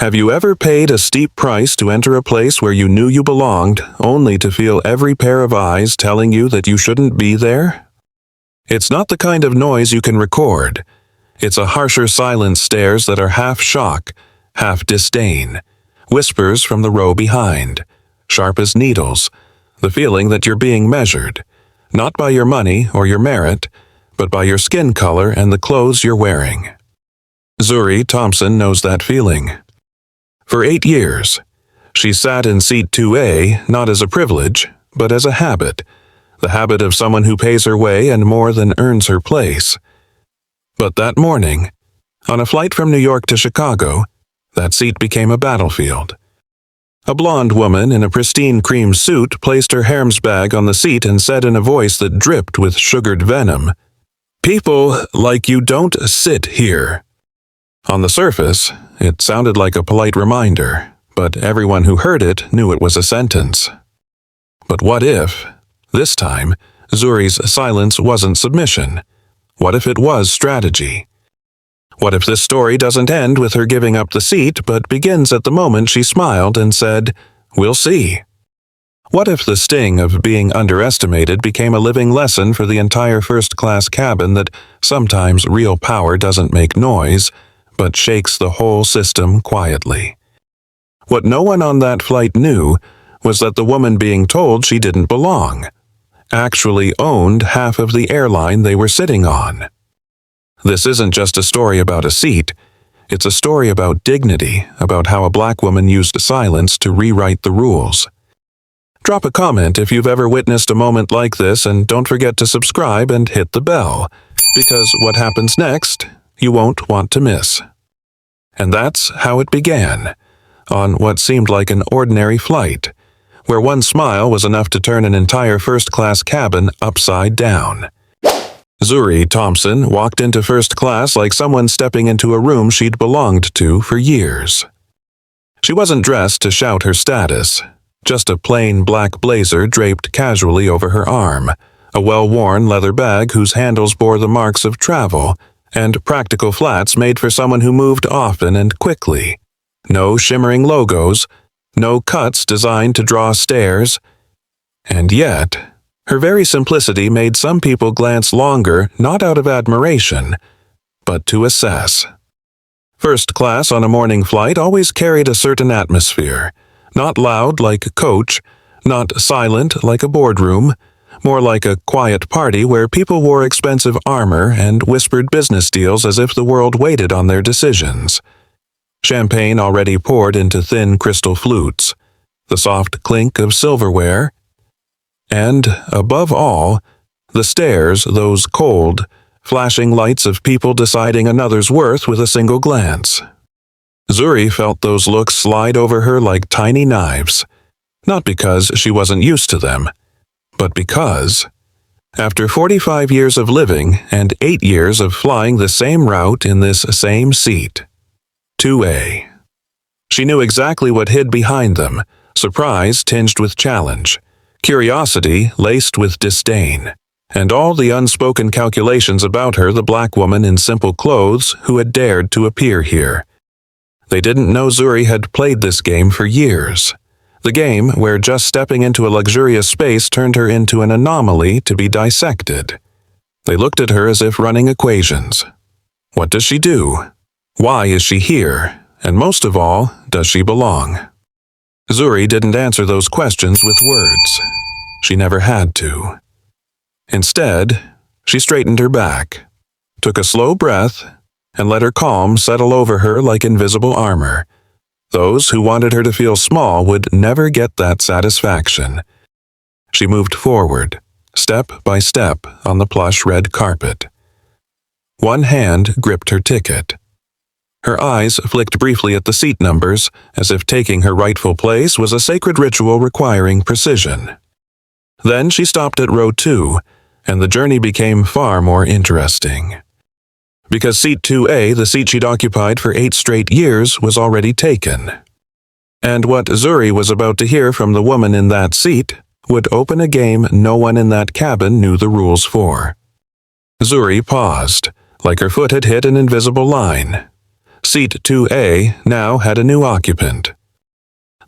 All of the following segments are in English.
Have you ever paid a steep price to enter a place where you knew you belonged, only to feel every pair of eyes telling you that you shouldn't be there? It's not the kind of noise you can record. It's a harsher silent stares that are half shock, half disdain, whispers from the row behind, sharp as needles, the feeling that you're being measured, not by your money or your merit, but by your skin color and the clothes you're wearing. Zuri Thompson knows that feeling. For 8 years, she sat in seat 2A not as a privilege, but as a habit, the habit of someone who pays her way and more than earns her place. But that morning, on a flight from New York to Chicago, that seat became a battlefield. A blonde woman in a pristine cream suit placed her Hermes bag on the seat and said in a voice that dripped with sugared venom, "People like you don't sit here." On the surface, it sounded like a polite reminder, but everyone who heard it knew it was a sentence. But what if, this time, Zuri's silence wasn't submission? What if it was strategy? What if this story doesn't end with her giving up the seat, but begins at the moment she smiled and said, "We'll see"? What if the sting of being underestimated became a living lesson for the entire first-class cabin that sometimes real power doesn't make noise, but shakes the whole system quietly? What no one on that flight knew was that the woman being told she didn't belong actually owned half of the airline they were sitting on. This isn't just a story about a seat. It's a story about dignity, about how a black woman used silence to rewrite the rules. Drop a comment if you've ever witnessed a moment like this, and don't forget to subscribe and hit the bell, because what happens next, you won't want to miss. And that's how it began, on what seemed like an ordinary flight, where one smile was enough to turn an entire first-class cabin upside down. Zuri Thompson walked into first class like someone stepping into a room she'd belonged to for years. She wasn't dressed to shout her status, just a plain black blazer draped casually over her arm, a well-worn leather bag whose handles bore the marks of travel, and practical flats made for someone who moved often and quickly. No shimmering logos, no cuts designed to draw stares. And yet, her very simplicity made some people glance longer not out of admiration, but to assess. First class on a morning flight always carried a certain atmosphere, not loud like a coach, not silent like a boardroom, more like a quiet party where people wore expensive armor and whispered business deals as if the world waited on their decisions. Champagne already poured into thin crystal flutes, the soft clink of silverware, and, above all, the stares, those cold, flashing lights of people deciding another's worth with a single glance. Zuri felt those looks slide over her like tiny knives, not because she wasn't used to them, but because, after 45 years of living and 8 years of flying the same route in this same seat, 2A, she knew exactly what hid behind them, surprise tinged with challenge, curiosity laced with disdain, and all the unspoken calculations about her, the black woman in simple clothes who had dared to appear here. They didn't know Zuri had played this game for years. The game where just stepping into a luxurious space turned her into an anomaly to be dissected. They looked at her as if running equations. What does she do? Why is she here? And most of all, does she belong? Zuri didn't answer those questions with words. She never had to. Instead, she straightened her back, took a slow breath, and let her calm settle over her like invisible armor. Those who wanted her to feel small would never get that satisfaction. She moved forward, step by step on the plush red carpet. One hand gripped her ticket. Her eyes flicked briefly at the seat numbers, as if taking her rightful place was a sacred ritual requiring precision. Then she stopped at row 2, and the journey became far more interesting. Because seat 2A, the seat she'd occupied for 8 straight years, was already taken. And what Zuri was about to hear from the woman in that seat would open a game no one in that cabin knew the rules for. Zuri paused, like her foot had hit an invisible line. Seat 2A now had a new occupant.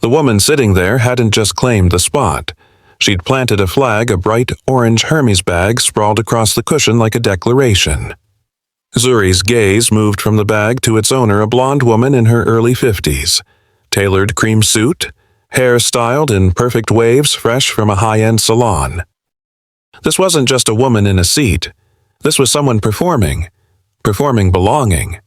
The woman sitting there hadn't just claimed the spot. She'd planted a flag, a bright orange Hermes bag sprawled across the cushion like a declaration. Zuri's gaze moved from the bag to its owner, a blonde woman in her early 50s. Tailored cream suit, hair styled in perfect waves fresh from a high-end salon. This wasn't just a woman in a seat. This was someone performing belonging.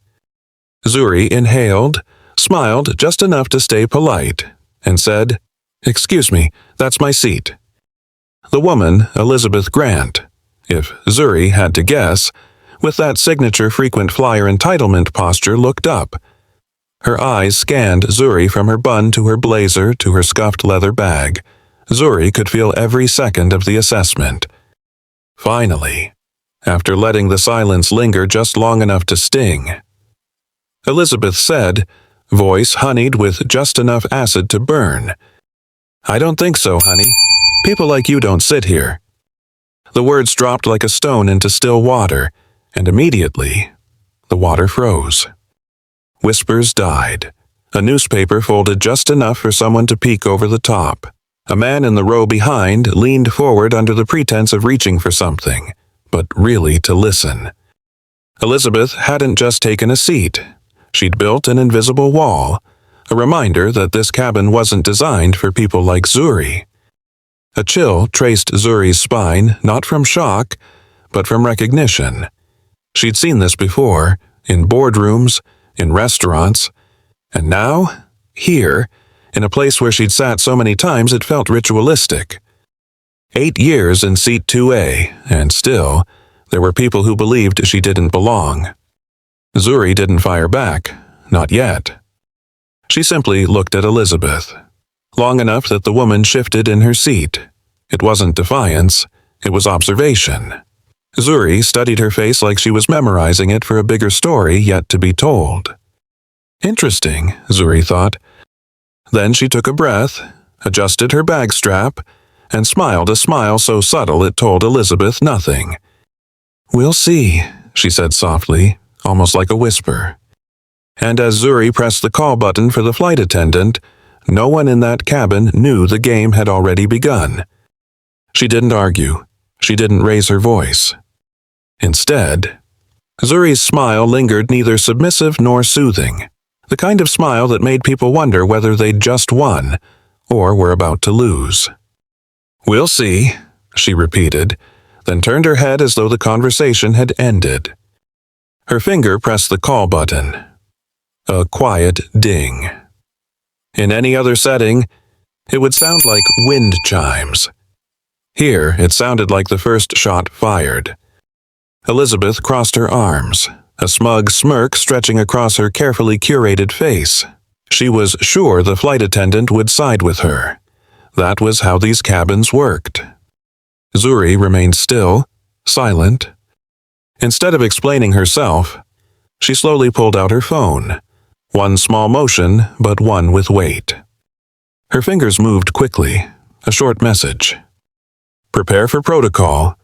Zuri inhaled, smiled just enough to stay polite, and said, "Excuse me, that's my seat." The woman, Elizabeth Grant, if Zuri had to guess, with that signature frequent flyer entitlement posture, looked up. Her eyes scanned Zuri from her bun to her blazer to her scuffed leather bag. Zuri could feel every second of the assessment. Finally, after letting the silence linger just long enough to sting, Elizabeth said, voice honeyed with just enough acid to burn, "I don't think so, honey. People like you don't sit here." The words dropped like a stone into still water, and immediately, the water froze. Whispers died. A newspaper folded just enough for someone to peek over the top. A man in the row behind leaned forward under the pretense of reaching for something, but really to listen. Elizabeth hadn't just taken a seat. She'd built an invisible wall, a reminder that this cabin wasn't designed for people like Zuri. A chill traced Zuri's spine, not from shock, but from recognition. She'd seen this before, in boardrooms, in restaurants, and now, here, in a place where she'd sat so many times it felt ritualistic. 8 years in seat 2A, and still, there were people who believed she didn't belong. Zuri didn't fire back, not yet. She simply looked at Elizabeth, long enough that the woman shifted in her seat. It wasn't defiance, it was observation. Zuri studied her face like she was memorizing it for a bigger story yet to be told. Interesting, Zuri thought. Then she took a breath, adjusted her bag strap, and smiled a smile so subtle it told Elizabeth nothing. "We'll see," she said softly, almost like a whisper. And as Zuri pressed the call button for the flight attendant, no one in that cabin knew the game had already begun. She didn't argue. She didn't raise her voice. Instead, Zuri's smile lingered, neither submissive nor soothing, the kind of smile that made people wonder whether they'd just won or were about to lose. "We'll see," she repeated, then turned her head as though the conversation had ended. Her finger pressed the call button. A quiet ding. In any other setting, it would sound like wind chimes. Here, it sounded like the first shot fired. Elizabeth crossed her arms, a smug smirk stretching across her carefully curated face. She was sure the flight attendant would side with her. That was how these cabins worked. Zuri remained still, silent. Instead of explaining herself, she slowly pulled out her phone. One small motion, but one with weight. Her fingers moved quickly. A short message. "Prepare for protocol."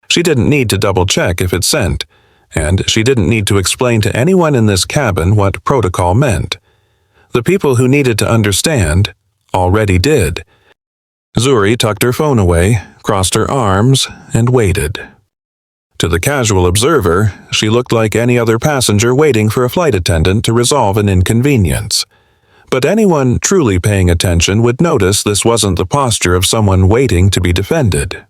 She didn't need to double-check if it sent, and she didn't need to explain to anyone in this cabin what protocol meant. The people who needed to understand already did. Zuri tucked her phone away, crossed her arms, and waited. To the casual observer, she looked like any other passenger waiting for a flight attendant to resolve an inconvenience. But anyone truly paying attention would notice this wasn't the posture of someone waiting to be defended.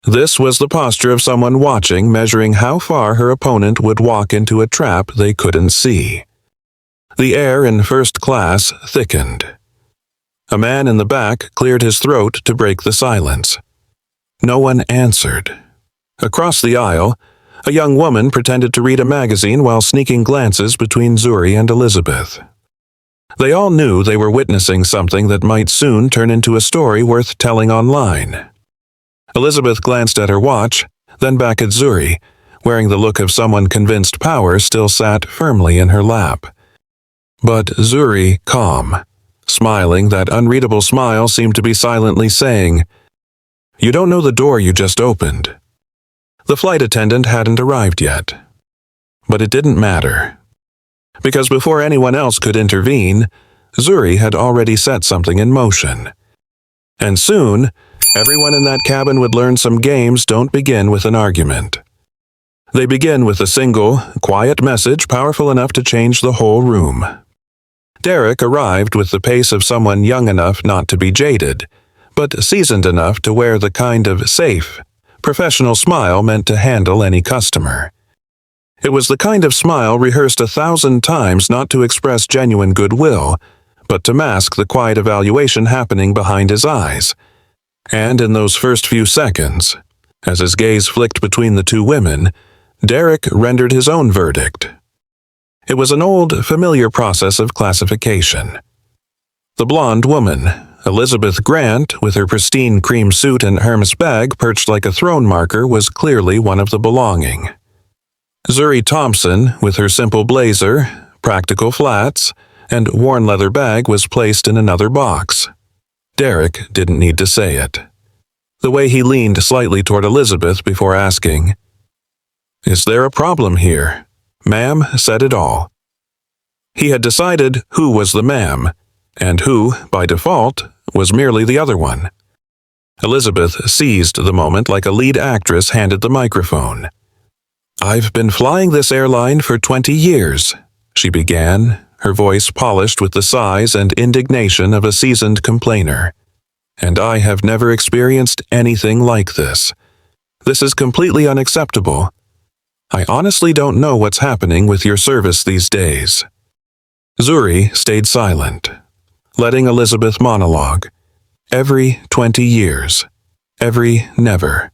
This was the posture of someone watching, measuring how far her opponent would walk into a trap they couldn't see. The air in first class thickened. A man in the back cleared his throat to break the silence. No one answered. Across the aisle, a young woman pretended to read a magazine while sneaking glances between Zuri and Elizabeth. They all knew they were witnessing something that might soon turn into a story worth telling online. Elizabeth glanced at her watch, then back at Zuri, wearing the look of someone convinced power still sat firmly in her lap. But Zuri, calm, smiling, that unreadable smile seemed to be silently saying, "You don't know the door you just opened." The flight attendant hadn't arrived yet. But it didn't matter. because before anyone else could intervene, Zuri had already set something in motion. And soon, everyone in that cabin would learn some games don't begin with an argument. They begin with a single, quiet message powerful enough to change the whole room. Derek arrived with the pace of someone young enough not to be jaded, but seasoned enough to wear the kind of safe, professional smile meant to handle any customer. It was the kind of smile rehearsed 1,000 times not to express genuine goodwill, but to mask the quiet evaluation happening behind his eyes. And in those first few seconds, as his gaze flicked between the two women, Derek rendered his own verdict. It was an old, familiar process of classification. The blonde woman, Elizabeth Grant, with her pristine cream suit and Hermes bag perched like a throne marker, was clearly one of the belonging. Zuri Thompson, with her simple blazer, practical flats, and worn leather bag, was placed in another box. Derek didn't need to say it. The way he leaned slightly toward Elizabeth before asking, "Is there a problem here?" "Ma'am," said it all. He had decided who was the ma'am, and who, by default, was merely the other one. Elizabeth seized the moment like a lead actress handed the microphone. "I've been flying this airline for 20 years, she began, her voice polished with the sighs and indignation of a seasoned complainer. "And I have never experienced anything like this. This is completely unacceptable. I honestly don't know what's happening with your service these days." Zuri stayed silent, letting Elizabeth monologue. Every 20 years. Every never.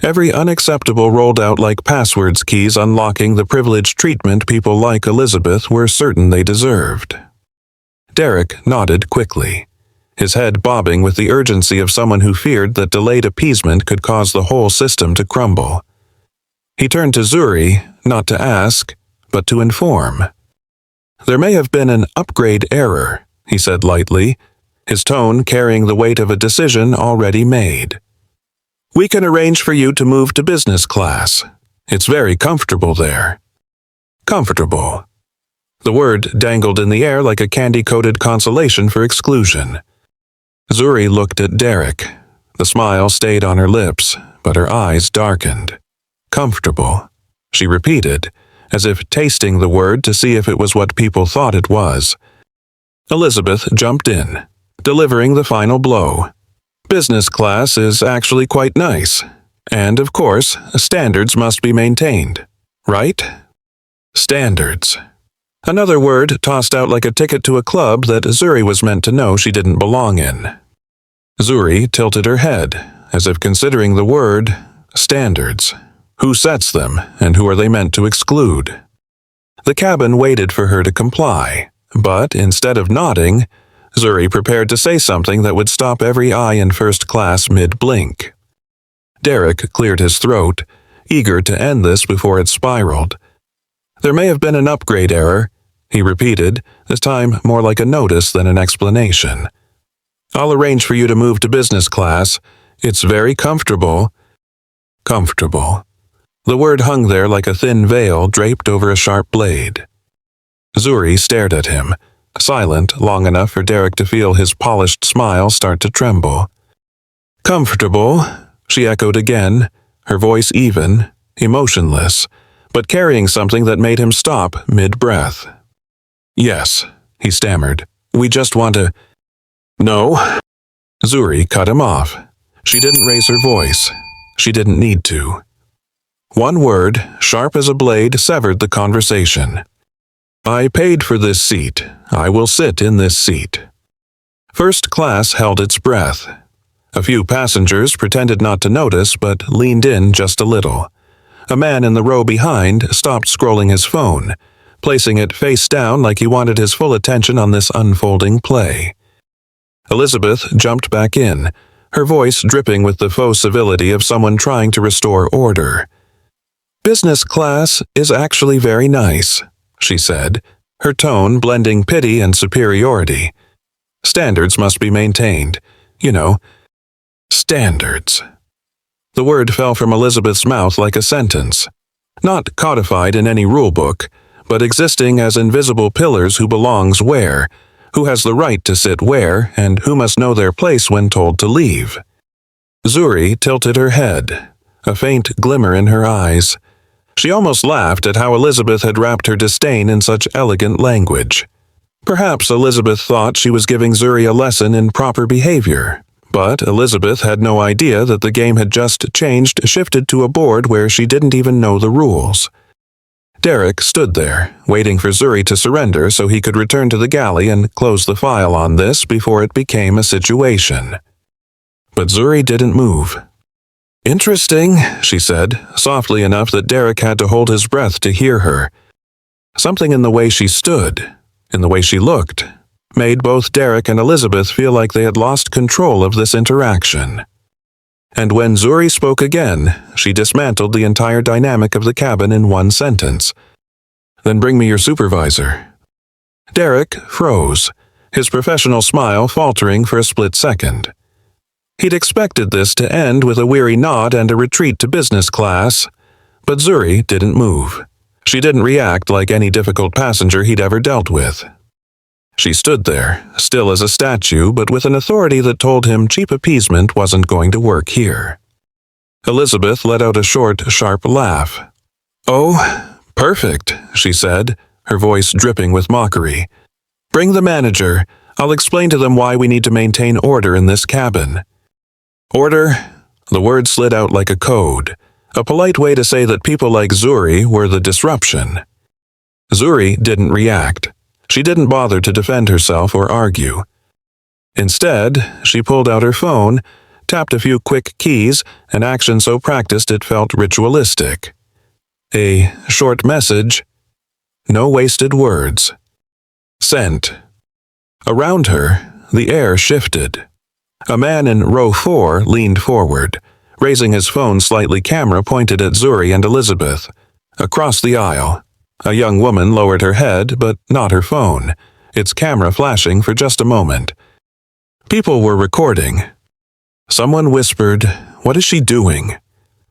Every unacceptable rolled out like passwords keys unlocking the privileged treatment people like Elizabeth were certain they deserved. Derek nodded quickly, his head bobbing with the urgency of someone who feared that delayed appeasement could cause the whole system to crumble. He turned to Zuri, not to ask, but to inform. "There may have been an upgrade error," he said lightly, his tone carrying the weight of a decision already made. "We can arrange for you to move to business class. It's very comfortable there." Comfortable. The word dangled in the air like a candy-coated consolation for exclusion. Zuri looked at Derek. The smile stayed on her lips, but her eyes darkened. "Comfortable," she repeated, as if tasting the word to see if it was what people thought it was. Elizabeth jumped in, delivering the final blow. "Business class is actually quite nice. And, of course, standards must be maintained. Right?" Standards. Another word tossed out like a ticket to a club that Zuri was meant to know she didn't belong in. Zuri tilted her head, as if considering the word, standards. Who sets them, and who are they meant to exclude? The cabin waited for her to comply, but instead of nodding, Zuri prepared to say something that would stop every eye in first class mid-blink. Derek cleared his throat, eager to end this before it spiraled. "There may have been an upgrade error," he repeated, this time more like a notice than an explanation. "I'll arrange for you to move to business class. It's very comfortable." Comfortable. The word hung there like a thin veil draped over a sharp blade. Zuri stared at him, silent long enough for Derek to feel his polished smile start to tremble. "Comfortable," she echoed again, her voice even, emotionless, but carrying something that made him stop mid-breath. "Yes," he stammered. "We just want to—" "No." Zuri cut him off. She didn't raise her voice. She didn't need to. One word, sharp as a blade, severed the conversation. "I paid for this seat. I will sit in this seat." First class held its breath. A few passengers pretended not to notice but leaned in just a little. A man in the row behind stopped scrolling his phone, placing it face down like he wanted his full attention on this unfolding play. Elizabeth jumped back in, her voice dripping with the faux civility of someone trying to restore order. "Business class is actually very nice," she said, her tone blending pity and superiority. "Standards must be maintained. You know, standards." The word fell from Elizabeth's mouth like a sentence, not codified in any rulebook, but existing as invisible pillars who belongs where, who has the right to sit where, and who must know their place when told to leave. Zuri tilted her head, a faint glimmer in her eyes. She almost laughed at how Elizabeth had wrapped her disdain in such elegant language. Perhaps Elizabeth thought she was giving Zuri a lesson in proper behavior, but Elizabeth had no idea that the game had just shifted to a board where she didn't even know the rules. Derek stood there, waiting for Zuri to surrender so he could return to the galley and close the file on this before it became a situation. But Zuri didn't move. "Interesting," she said, softly enough that Derek had to hold his breath to hear her. Something in the way she stood, in the way she looked, made both Derek and Elizabeth feel like they had lost control of this interaction. And when Zuri spoke again, she dismantled the entire dynamic of the cabin in one sentence. "Then bring me your supervisor." Derek froze, his professional smile faltering for a split second. He'd expected this to end with a weary nod and a retreat to business class, but Zuri didn't move. She didn't react like any difficult passenger he'd ever dealt with. She stood there, still as a statue, but with an authority that told him cheap appeasement wasn't going to work here. Elizabeth let out a short, sharp laugh. "Oh, perfect," she said, her voice dripping with mockery. "Bring the manager. I'll explain to them why we need to maintain order in this cabin." Order? The word slid out like a code, a polite way to say that people like Zuri were the disruption. Zuri didn't react. She didn't bother to defend herself or argue. Instead, she pulled out her phone, tapped a few quick keys, an action so practiced it felt ritualistic. A short message. No wasted words. Sent. Around her, the air shifted. A man in row 4 leaned forward, raising his phone slightly camera pointed at Zuri and Elizabeth. Across the aisle, a young woman lowered her head, but not her phone, its camera flashing for just a moment. People were recording. Someone whispered, "What is she doing?"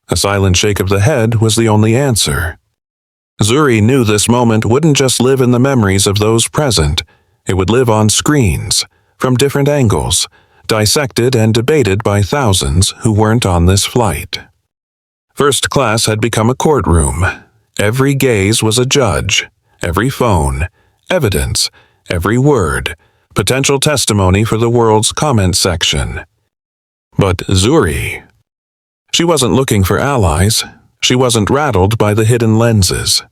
A silent shake of the head was the only answer. Zuri knew this moment wouldn't just live in the memories of those present. It would live on screens, from different angles, dissected and debated by thousands who weren't on this flight. First class had become a courtroom. Every gaze was a judge, every phone, evidence, every word, potential testimony for the world's comment section. But Zuri, she wasn't looking for allies. She wasn't rattled by the hidden lenses.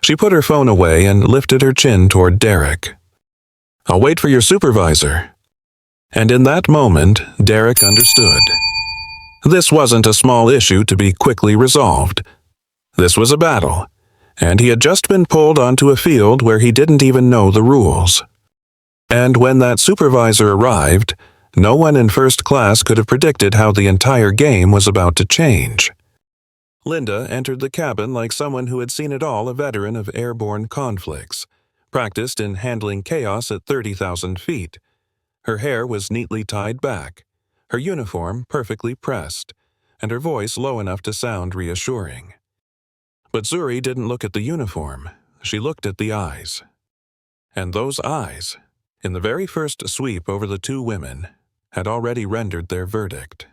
She put her phone away and lifted her chin toward Derek. "I'll wait for your supervisor." And in that moment, Derek understood. This wasn't a small issue to be quickly resolved. This was a battle, and he had just been pulled onto a field where he didn't even know the rules. And when that supervisor arrived, no one in first class could have predicted how the entire game was about to change. Linda entered the cabin like someone who had seen it all, a veteran of airborne conflicts, practiced in handling chaos at 30,000 feet. Her hair was neatly tied back, her uniform perfectly pressed, and her voice low enough to sound reassuring. But Zuri didn't look at the uniform. She looked at the eyes. And those eyes, in the very first sweep over the two women, had already rendered their verdict.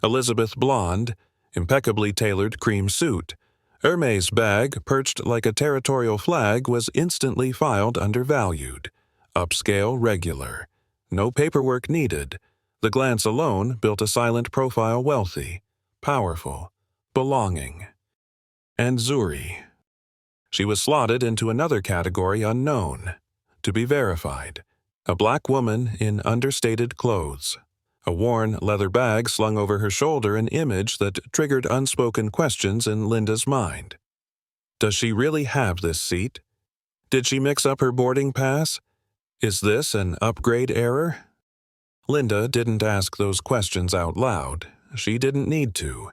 Elizabeth blonde, impeccably tailored cream suit, Hermes bag perched like a territorial flag was instantly filed undervalued, upscale regular. No paperwork needed. The glance alone built a silent profile wealthy, powerful, belonging. And Zuri. She was slotted into another category unknown, to be verified. A black woman in understated clothes. A worn leather bag slung over her shoulder, an image that triggered unspoken questions in Linda's mind. Does she really have this seat? Did she mix up her boarding pass? Is this an upgrade error? Linda didn't ask those questions out loud. She didn't need to.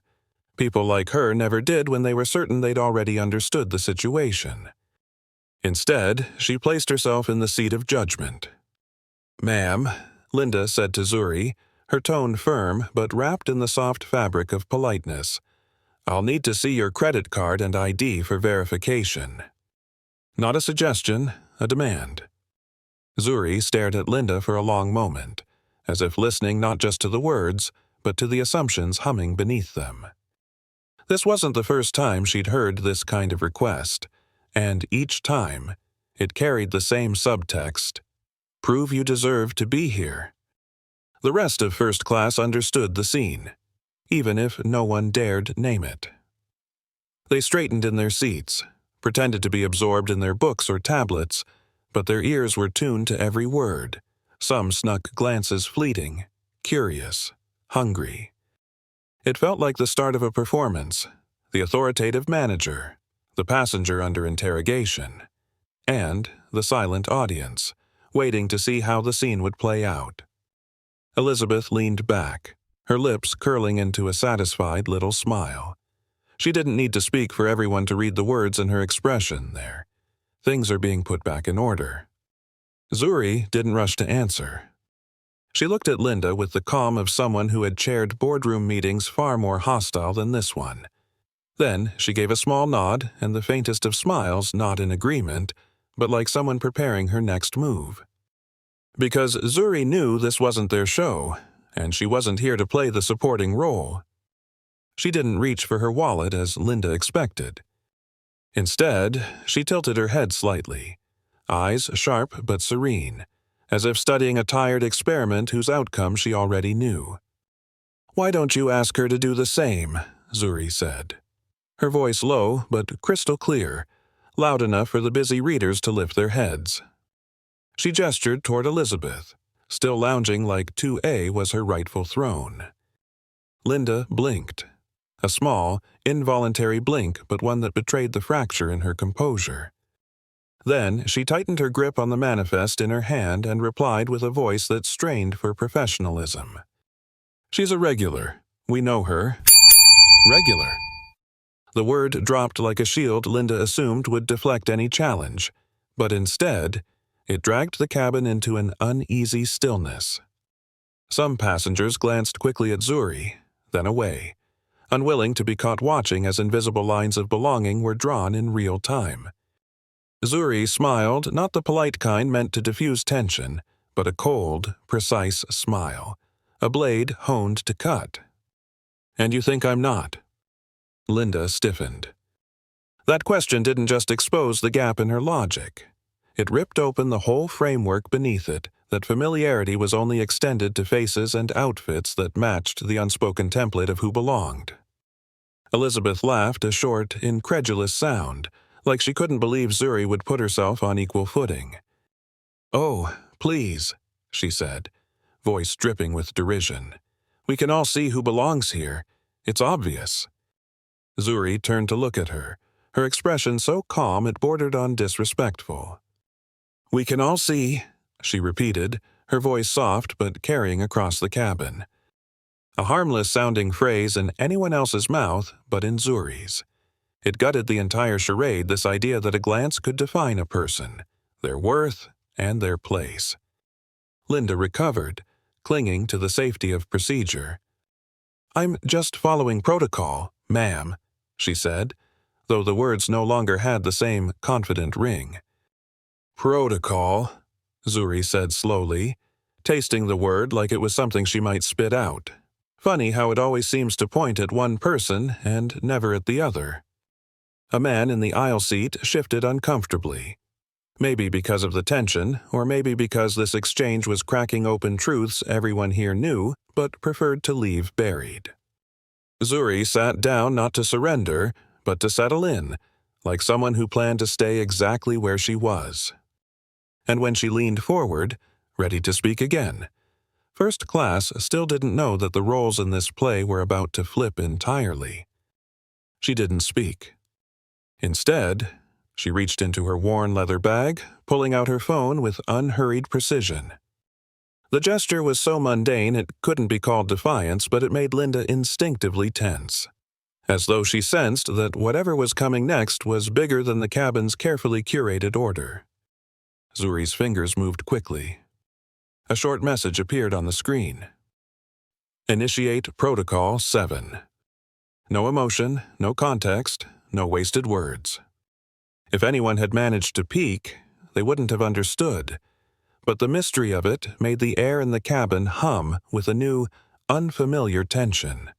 People like her never did when they were certain they'd already understood the situation. Instead, she placed herself in the seat of judgment. "Ma'am," Linda said to Zuri, her tone firm but wrapped in the soft fabric of politeness, "I'll need to see your credit card and ID for verification." Not a suggestion, a demand. Zuri stared at Linda for a long moment, as if listening not just to the words, but to the assumptions humming beneath them. This wasn't the first time she'd heard this kind of request, and each time, it carried the same subtext: prove you deserve to be here. The rest of First Class understood the scene, even if no one dared name it. They straightened in their seats, pretended to be absorbed in their books or tablets, but their ears were tuned to every word, some snuck glances fleeting, curious, hungry. It felt like the start of a performance, the authoritative manager, the passenger under interrogation, and the silent audience, waiting to see how the scene would play out. Elizabeth leaned back, her lips curling into a satisfied little smile. She didn't need to speak for everyone to read the words in her expression there. Things are being put back in order. Zuri didn't rush to answer. She looked at Linda with the calm of someone who had chaired boardroom meetings far more hostile than this one. Then she gave a small nod and the faintest of smiles, not in agreement, but like someone preparing her next move. Because Zuri knew this wasn't their show, and she wasn't here to play the supporting role. She didn't reach for her wallet as Linda expected. Instead, she tilted her head slightly, eyes sharp but serene, as if studying a tired experiment whose outcome she already knew. "Why don't you ask her to do the same?" Zuri said. Her voice low but crystal clear, loud enough for the busy readers to lift their heads. She gestured toward Elizabeth, still lounging like 2A was her rightful throne. Linda blinked. A small, involuntary blink, but one that betrayed the fracture in her composure. Then she tightened her grip on the manifest in her hand and replied with a voice that strained for professionalism. "She's a regular. We know her. Regular." The word dropped like a shield Linda assumed would deflect any challenge, but instead, it dragged the cabin into an uneasy stillness. Some passengers glanced quickly at Zuri, then away, unwilling to be caught watching as invisible lines of belonging were drawn in real time. Zuri smiled, not the polite kind meant to diffuse tension, but a cold, precise smile, a blade honed to cut. "And you think I'm not?" Linda stiffened. That question didn't just expose the gap in her logic. It ripped open the whole framework beneath it, that familiarity was only extended to faces and outfits that matched the unspoken template of who belonged. Elizabeth laughed a short, incredulous sound, like she couldn't believe Zuri would put herself on equal footing. "Oh, please," she said, voice dripping with derision. "We can all see who belongs here. It's obvious." Zuri turned to look at her, her expression so calm it bordered on disrespectful. "We can all see," she repeated, her voice soft but carrying across the cabin. A harmless-sounding phrase in anyone else's mouth but in Zuri's. It gutted the entire charade, this idea that a glance could define a person, their worth, and their place. Linda recovered, clinging to the safety of procedure. "I'm just following protocol, ma'am," she said, though the words no longer had the same confident ring. "Protocol," Zuri said slowly, tasting the word like it was something she might spit out. Funny how it always seems to point at one person and never at the other. A man in the aisle seat shifted uncomfortably. Maybe because of the tension, or maybe because this exchange was cracking open truths everyone here knew, but preferred to leave buried. Zuri sat down not to surrender, but to settle in, like someone who planned to stay exactly where she was. And when she leaned forward, ready to speak again, First Class still didn't know that the roles in this play were about to flip entirely. She didn't speak. Instead, she reached into her worn leather bag, pulling out her phone with unhurried precision. The gesture was so mundane it couldn't be called defiance, but it made Linda instinctively tense, as though she sensed that whatever was coming next was bigger than the cabin's carefully curated order. Zuri's fingers moved quickly. A short message appeared on the screen. "Initiate Protocol 7. No emotion, no context, no wasted words." If anyone had managed to peek, they wouldn't have understood. But the mystery of it made the air in the cabin hum with a new, unfamiliar tension.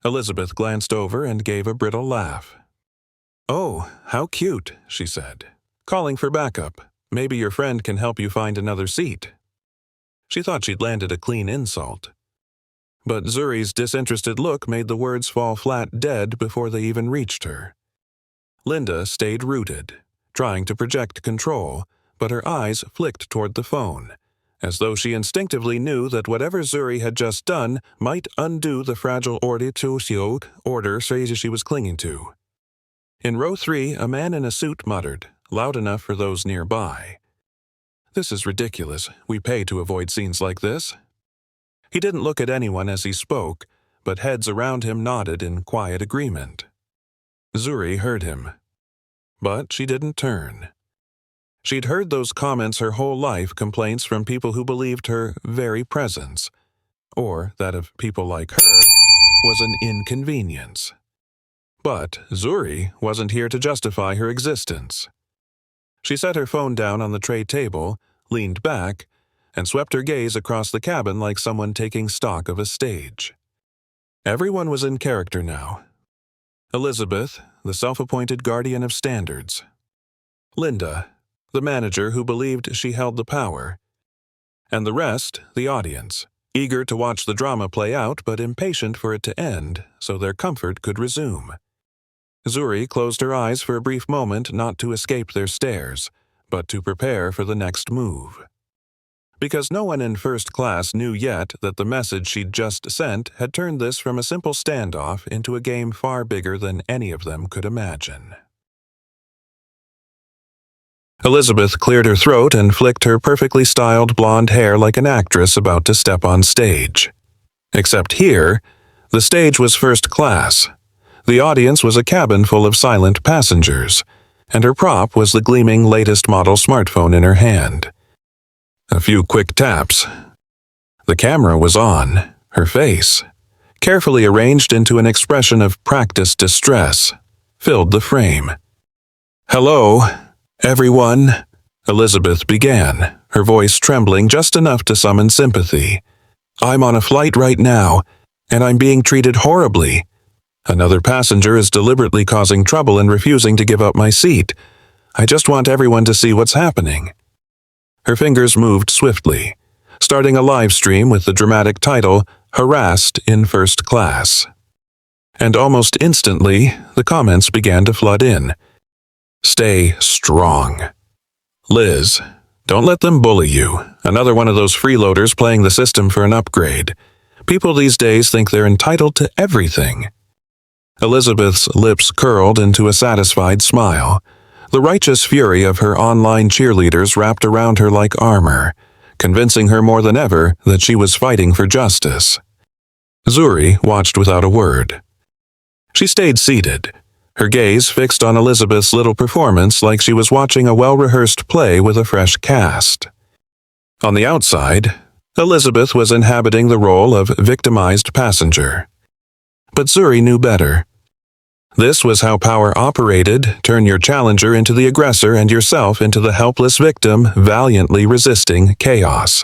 Elizabeth glanced over and gave a brittle laugh. "Oh, how cute," she said. "Calling for backup. Maybe your friend can help you find another seat." She thought she'd landed a clean insult. But Zuri's disinterested look made the words fall flat dead before they even reached her. Linda stayed rooted, trying to project control, but her eyes flicked toward the phone, as though she instinctively knew that whatever Zuri had just done might undo the fragile order she was clinging to. In row 3, a man in a suit muttered, loud enough for those nearby, "This is ridiculous. We pay to avoid scenes like this." He didn't look at anyone as he spoke, but heads around him nodded in quiet agreement. Zuri heard him. But she didn't turn. She'd heard those comments her whole life, complaints from people who believed her very presence, or that of people like her, was an inconvenience. But Zuri wasn't here to justify her existence. She set her phone down on the tray table, leaned back, and swept her gaze across the cabin like someone taking stock of a stage. Everyone was in character now. Elizabeth, the self-appointed guardian of standards. Linda, the manager who believed she held the power. And the rest, the audience, eager to watch the drama play out but impatient for it to end so their comfort could resume. Zuri closed her eyes for a brief moment, not to escape their stares, but to prepare for the next move. Because no one in first class knew yet that the message she'd just sent had turned this from a simple standoff into a game far bigger than any of them could imagine. Elizabeth cleared her throat and flicked her perfectly styled blonde hair like an actress about to step on stage. Except here, the stage was first class. The audience was a cabin full of silent passengers, and her prop was the gleaming latest model smartphone in her hand. A few quick taps. The camera was on. Her face, carefully arranged into an expression of practiced distress, filled the frame. "Hello, everyone," Elizabeth began, her voice trembling just enough to summon sympathy. "I'm on a flight right now, and I'm being treated horribly. Another passenger is deliberately causing trouble and refusing to give up my seat. I just want everyone to see what's happening." Her fingers moved swiftly, starting a live stream with the dramatic title, "Harassed in First Class." And almost instantly, the comments began to flood in. "Stay strong. Liz, don't let them bully you. Another one of those freeloaders playing the system for an upgrade. People these days think they're entitled to everything." Elizabeth's lips curled into a satisfied smile. The righteous fury of her online cheerleaders wrapped around her like armor, convincing her more than ever that she was fighting for justice. Zuri watched without a word. She stayed seated, her gaze fixed on Elizabeth's little performance like she was watching a well-rehearsed play with a fresh cast. On the outside, Elizabeth was inhabiting the role of victimized passenger. But Zuri knew better. This was how power operated: turn your challenger into the aggressor and yourself into the helpless victim valiantly resisting chaos.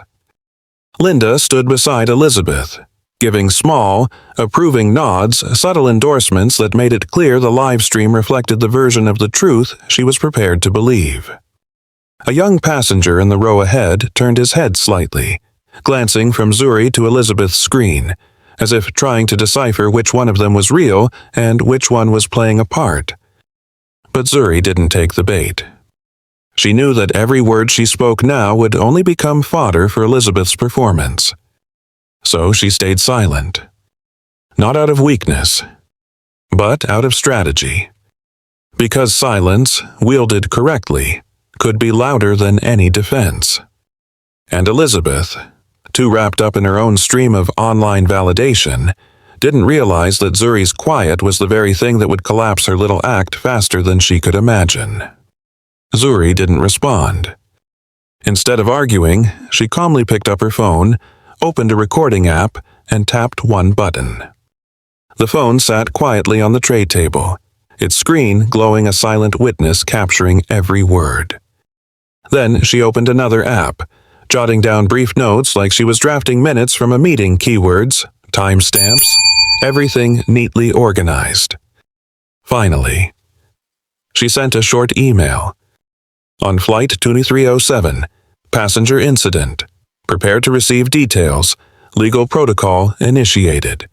Linda stood beside Elizabeth, giving small, approving nods, subtle endorsements that made it clear the live stream reflected the version of the truth she was prepared to believe. A young passenger in the row ahead turned his head slightly, glancing from Zuri to Elizabeth's screen, as if trying to decipher which one of them was real and which one was playing a part. But Zuri didn't take the bait. She knew that every word she spoke now would only become fodder for Elizabeth's performance. So she stayed silent. Not out of weakness, but out of strategy. Because silence, wielded correctly, could be louder than any defense. And Elizabeth, too wrapped up in her own stream of online validation, didn't realize that Zuri's quiet was the very thing that would collapse her little act faster than she could imagine. Zuri didn't respond. Instead of arguing, she calmly picked up her phone, opened a recording app, and tapped one button. The phone sat quietly on the tray table, its screen glowing a silent witness capturing every word. Then she opened another app, jotting down brief notes like she was drafting minutes from a meeting, keywords, timestamps, everything neatly organized. Finally, she sent a short email. On Flight 2307, passenger incident. Prepare to receive details. Legal protocol initiated.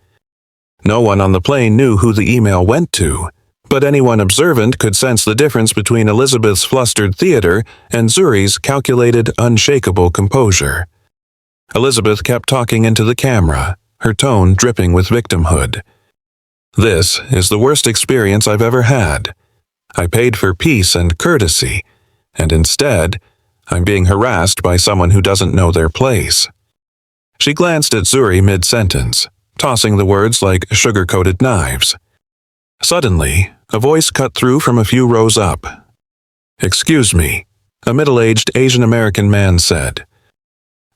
No one on the plane knew who the email went to, but anyone observant could sense the difference between Elizabeth's flustered theater and Zuri's calculated, unshakable composure. Elizabeth kept talking into the camera, her tone dripping with victimhood. This is the worst experience I've ever had. I paid for peace and courtesy, and instead, I'm being harassed by someone who doesn't know their place. She glanced at Zuri mid-sentence, tossing the words like sugar-coated knives. Suddenly, a voice cut through from a few rows up. "Excuse me," a middle-aged Asian-American man said.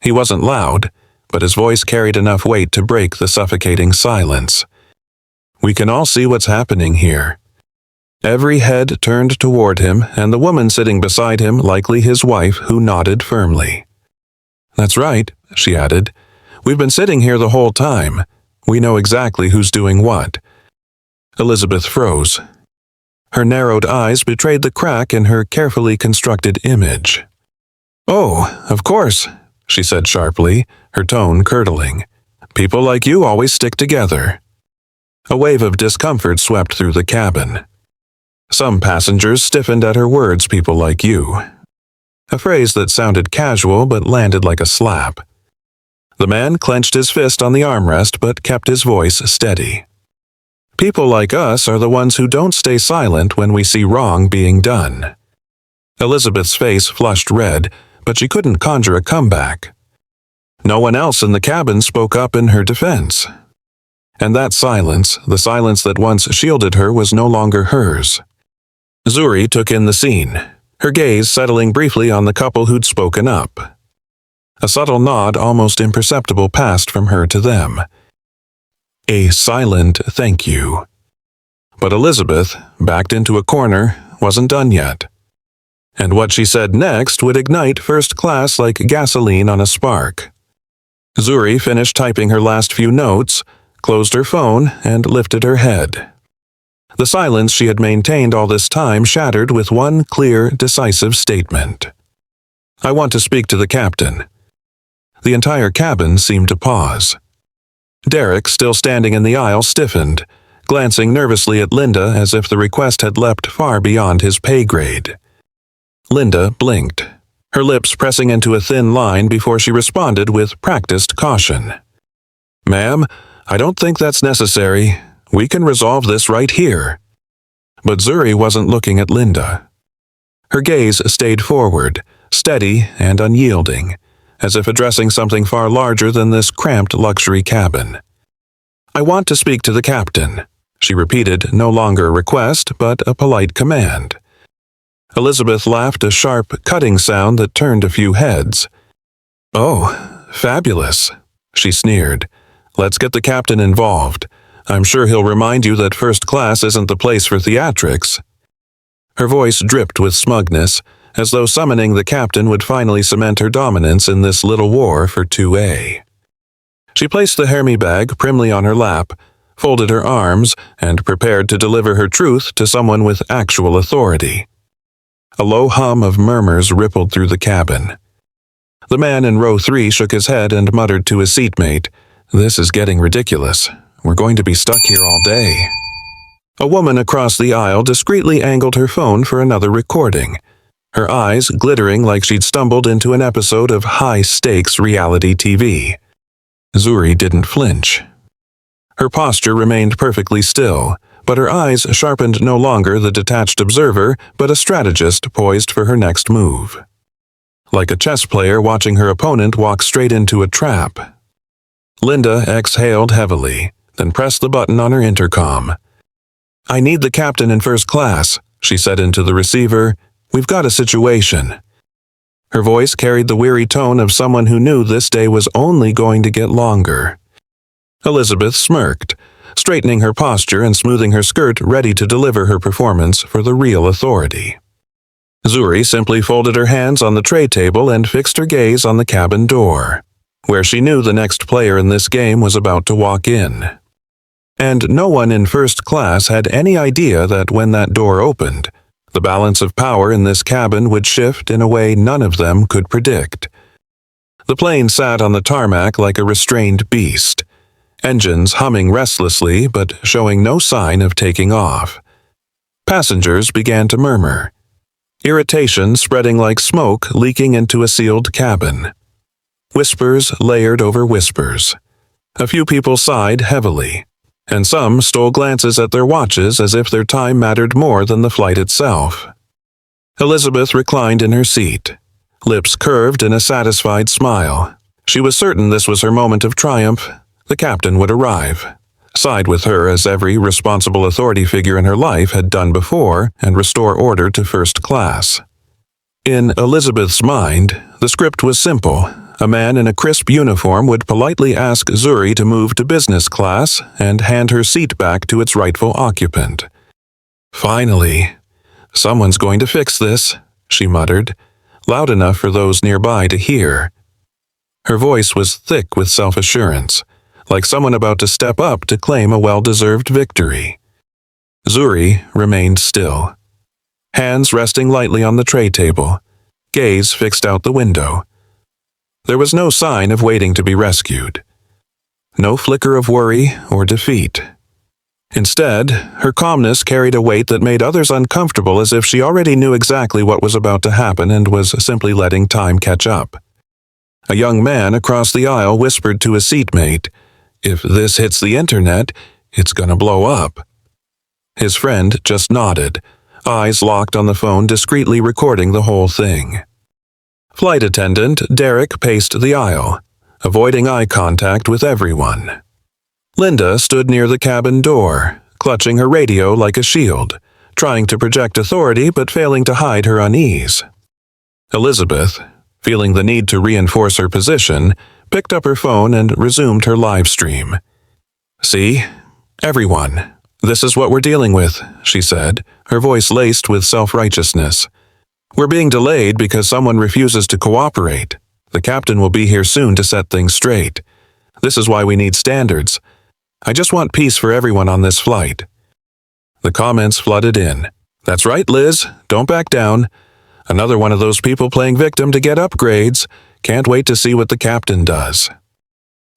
He wasn't loud, but his voice carried enough weight to break the suffocating silence. "We can all see what's happening here." Every head turned toward him, and the woman sitting beside him likely his wife, who nodded firmly. "That's right," she added. "We've been sitting here the whole time. We know exactly who's doing what." Elizabeth froze. Her narrowed eyes betrayed the crack in her carefully constructed image. "Oh, of course," she said sharply, her tone curdling. "People like you always stick together." A wave of discomfort swept through the cabin. Some passengers stiffened at her words, "people like you." A phrase that sounded casual but landed like a slap. The man clenched his fist on the armrest but kept his voice steady. "People like us are the ones who don't stay silent when we see wrong being done." Elizabeth's face flushed red, but she couldn't conjure a comeback. No one else in the cabin spoke up in her defense. And that silence, the silence that once shielded her, was no longer hers. Zuri took in the scene, her gaze settling briefly on the couple who'd spoken up. A subtle nod, almost imperceptible, passed from her to them. A silent thank you. But Elizabeth, backed into a corner, wasn't done yet. And what she said next would ignite first class like gasoline on a spark. Zuri finished typing her last few notes, closed her phone, and lifted her head. The silence she had maintained all this time shattered with one clear, decisive statement. "I want to speak to the captain." The entire cabin seemed to pause. Derek, still standing in the aisle, stiffened, glancing nervously at Linda as if the request had leapt far beyond his pay grade. Linda blinked, her lips pressing into a thin line before she responded with practiced caution. "Ma'am, I don't think that's necessary. We can resolve this right here." But Zuri wasn't looking at Linda. Her gaze stayed forward, steady and unyielding, as if addressing something far larger than this cramped luxury cabin. "I want to speak to the captain," she repeated, no longer a request, but a polite command. Elizabeth laughed, a sharp, cutting sound that turned a few heads. "Oh, fabulous," she sneered. "Let's get the captain involved. I'm sure he'll remind you that first class isn't the place for theatrics." Her voice dripped with smugness, as though summoning the captain would finally cement her dominance in this little war for 2A. She placed the Hermie bag primly on her lap, folded her arms, and prepared to deliver her truth to someone with actual authority. A low hum of murmurs rippled through the cabin. The man in row 3 shook his head and muttered to his seatmate, "This is getting ridiculous. We're going to be stuck here all day." A woman across the aisle discreetly angled her phone for another recording, her eyes glittering like she'd stumbled into an episode of high-stakes reality TV. Zuri didn't flinch. Her posture remained perfectly still, but her eyes sharpened no longer the detached observer, but a strategist poised for her next move. Like a chess player watching her opponent walk straight into a trap. Linda exhaled heavily, then pressed the button on her intercom. "I need the captain in first class," she said into the receiver. "We've got a situation." Her voice carried the weary tone of someone who knew this day was only going to get longer. Elizabeth smirked, straightening her posture and smoothing her skirt, ready to deliver her performance for the real authority. Zuri simply folded her hands on the tray table and fixed her gaze on the cabin door, where she knew the next player in this game was about to walk in. And no one in first class had any idea that when that door opened, the balance of power in this cabin would shift in a way none of them could predict. The plane sat on the tarmac like a restrained beast, engines humming restlessly but showing no sign of taking off. Passengers began to murmur, irritation spreading like smoke leaking into a sealed cabin. Whispers layered over whispers. A few people sighed heavily, and some stole glances at their watches as if their time mattered more than the flight itself. Elizabeth reclined in her seat, lips curved in a satisfied smile. She was certain this was her moment of triumph. The captain would arrive, side with her as every responsible authority figure in her life had done before, and restore order to first class. In Elizabeth's mind, the script was simple. A man in a crisp uniform would politely ask Zuri to move to business class and hand her seat back to its rightful occupant. Finally, someone's going to fix this, she muttered, loud enough for those nearby to hear. Her voice was thick with self-assurance, like someone about to step up to claim a well-deserved victory. Zuri remained still, hands resting lightly on the tray table, gaze fixed out the window. There was no sign of waiting to be rescued. No flicker of worry or defeat. Instead, her calmness carried a weight that made others uncomfortable, as if she already knew exactly what was about to happen and was simply letting time catch up. A young man across the aisle whispered to a seatmate, "If this hits the internet, it's gonna blow up." His friend just nodded, eyes locked on the phone, discreetly recording the whole thing. Flight attendant Derek paced the aisle, avoiding eye contact with everyone. Linda stood near the cabin door, clutching her radio like a shield, trying to project authority but failing to hide her unease. Elizabeth, feeling the need to reinforce her position, picked up her phone and resumed her live stream. "See? Everyone. This is what we're dealing with," she said, her voice laced with self-righteousness. "We're being delayed because someone refuses to cooperate. The captain will be here soon to set things straight. This is why we need standards. I just want peace for everyone on this flight." The comments flooded in. "That's right, Liz. Don't back down. Another one of those people playing victim to get upgrades. Can't wait to see what the captain does."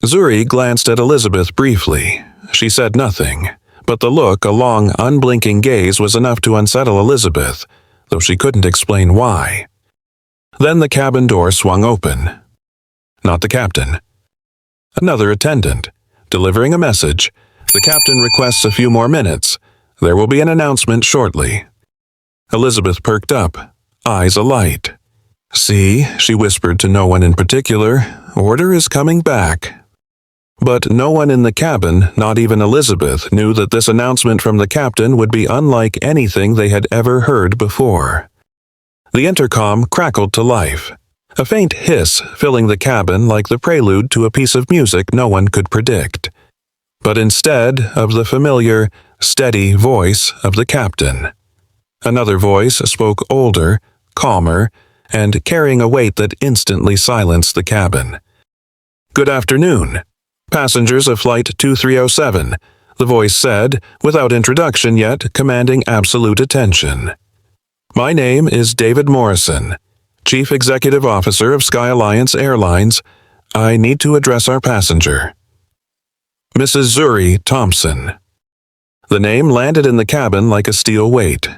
Zuri glanced at Elizabeth briefly. She said nothing, but the look, a long, unblinking gaze, was enough to unsettle Elizabeth, though she couldn't explain why. Then the cabin door swung open. Not the captain. Another attendant, delivering a message. "The captain requests a few more minutes. There will be an announcement shortly." Elizabeth perked up, eyes alight. "See," she whispered to no one in particular, "order is coming back." But no one in the cabin, not even Elizabeth, knew that this announcement from the captain would be unlike anything they had ever heard before. The intercom crackled to life, a faint hiss filling the cabin like the prelude to a piece of music no one could predict. But instead of the familiar, steady voice of the captain, another voice spoke, older, calmer, and carrying a weight that instantly silenced the cabin. "Good afternoon. Passengers of Flight 2307, the voice said, without introduction yet commanding absolute attention. "My name is David Morrison, Chief Executive Officer of Sky Alliance Airlines. I need to address our passenger, Mrs. Zuri Thompson." The name landed in the cabin like a steel weight.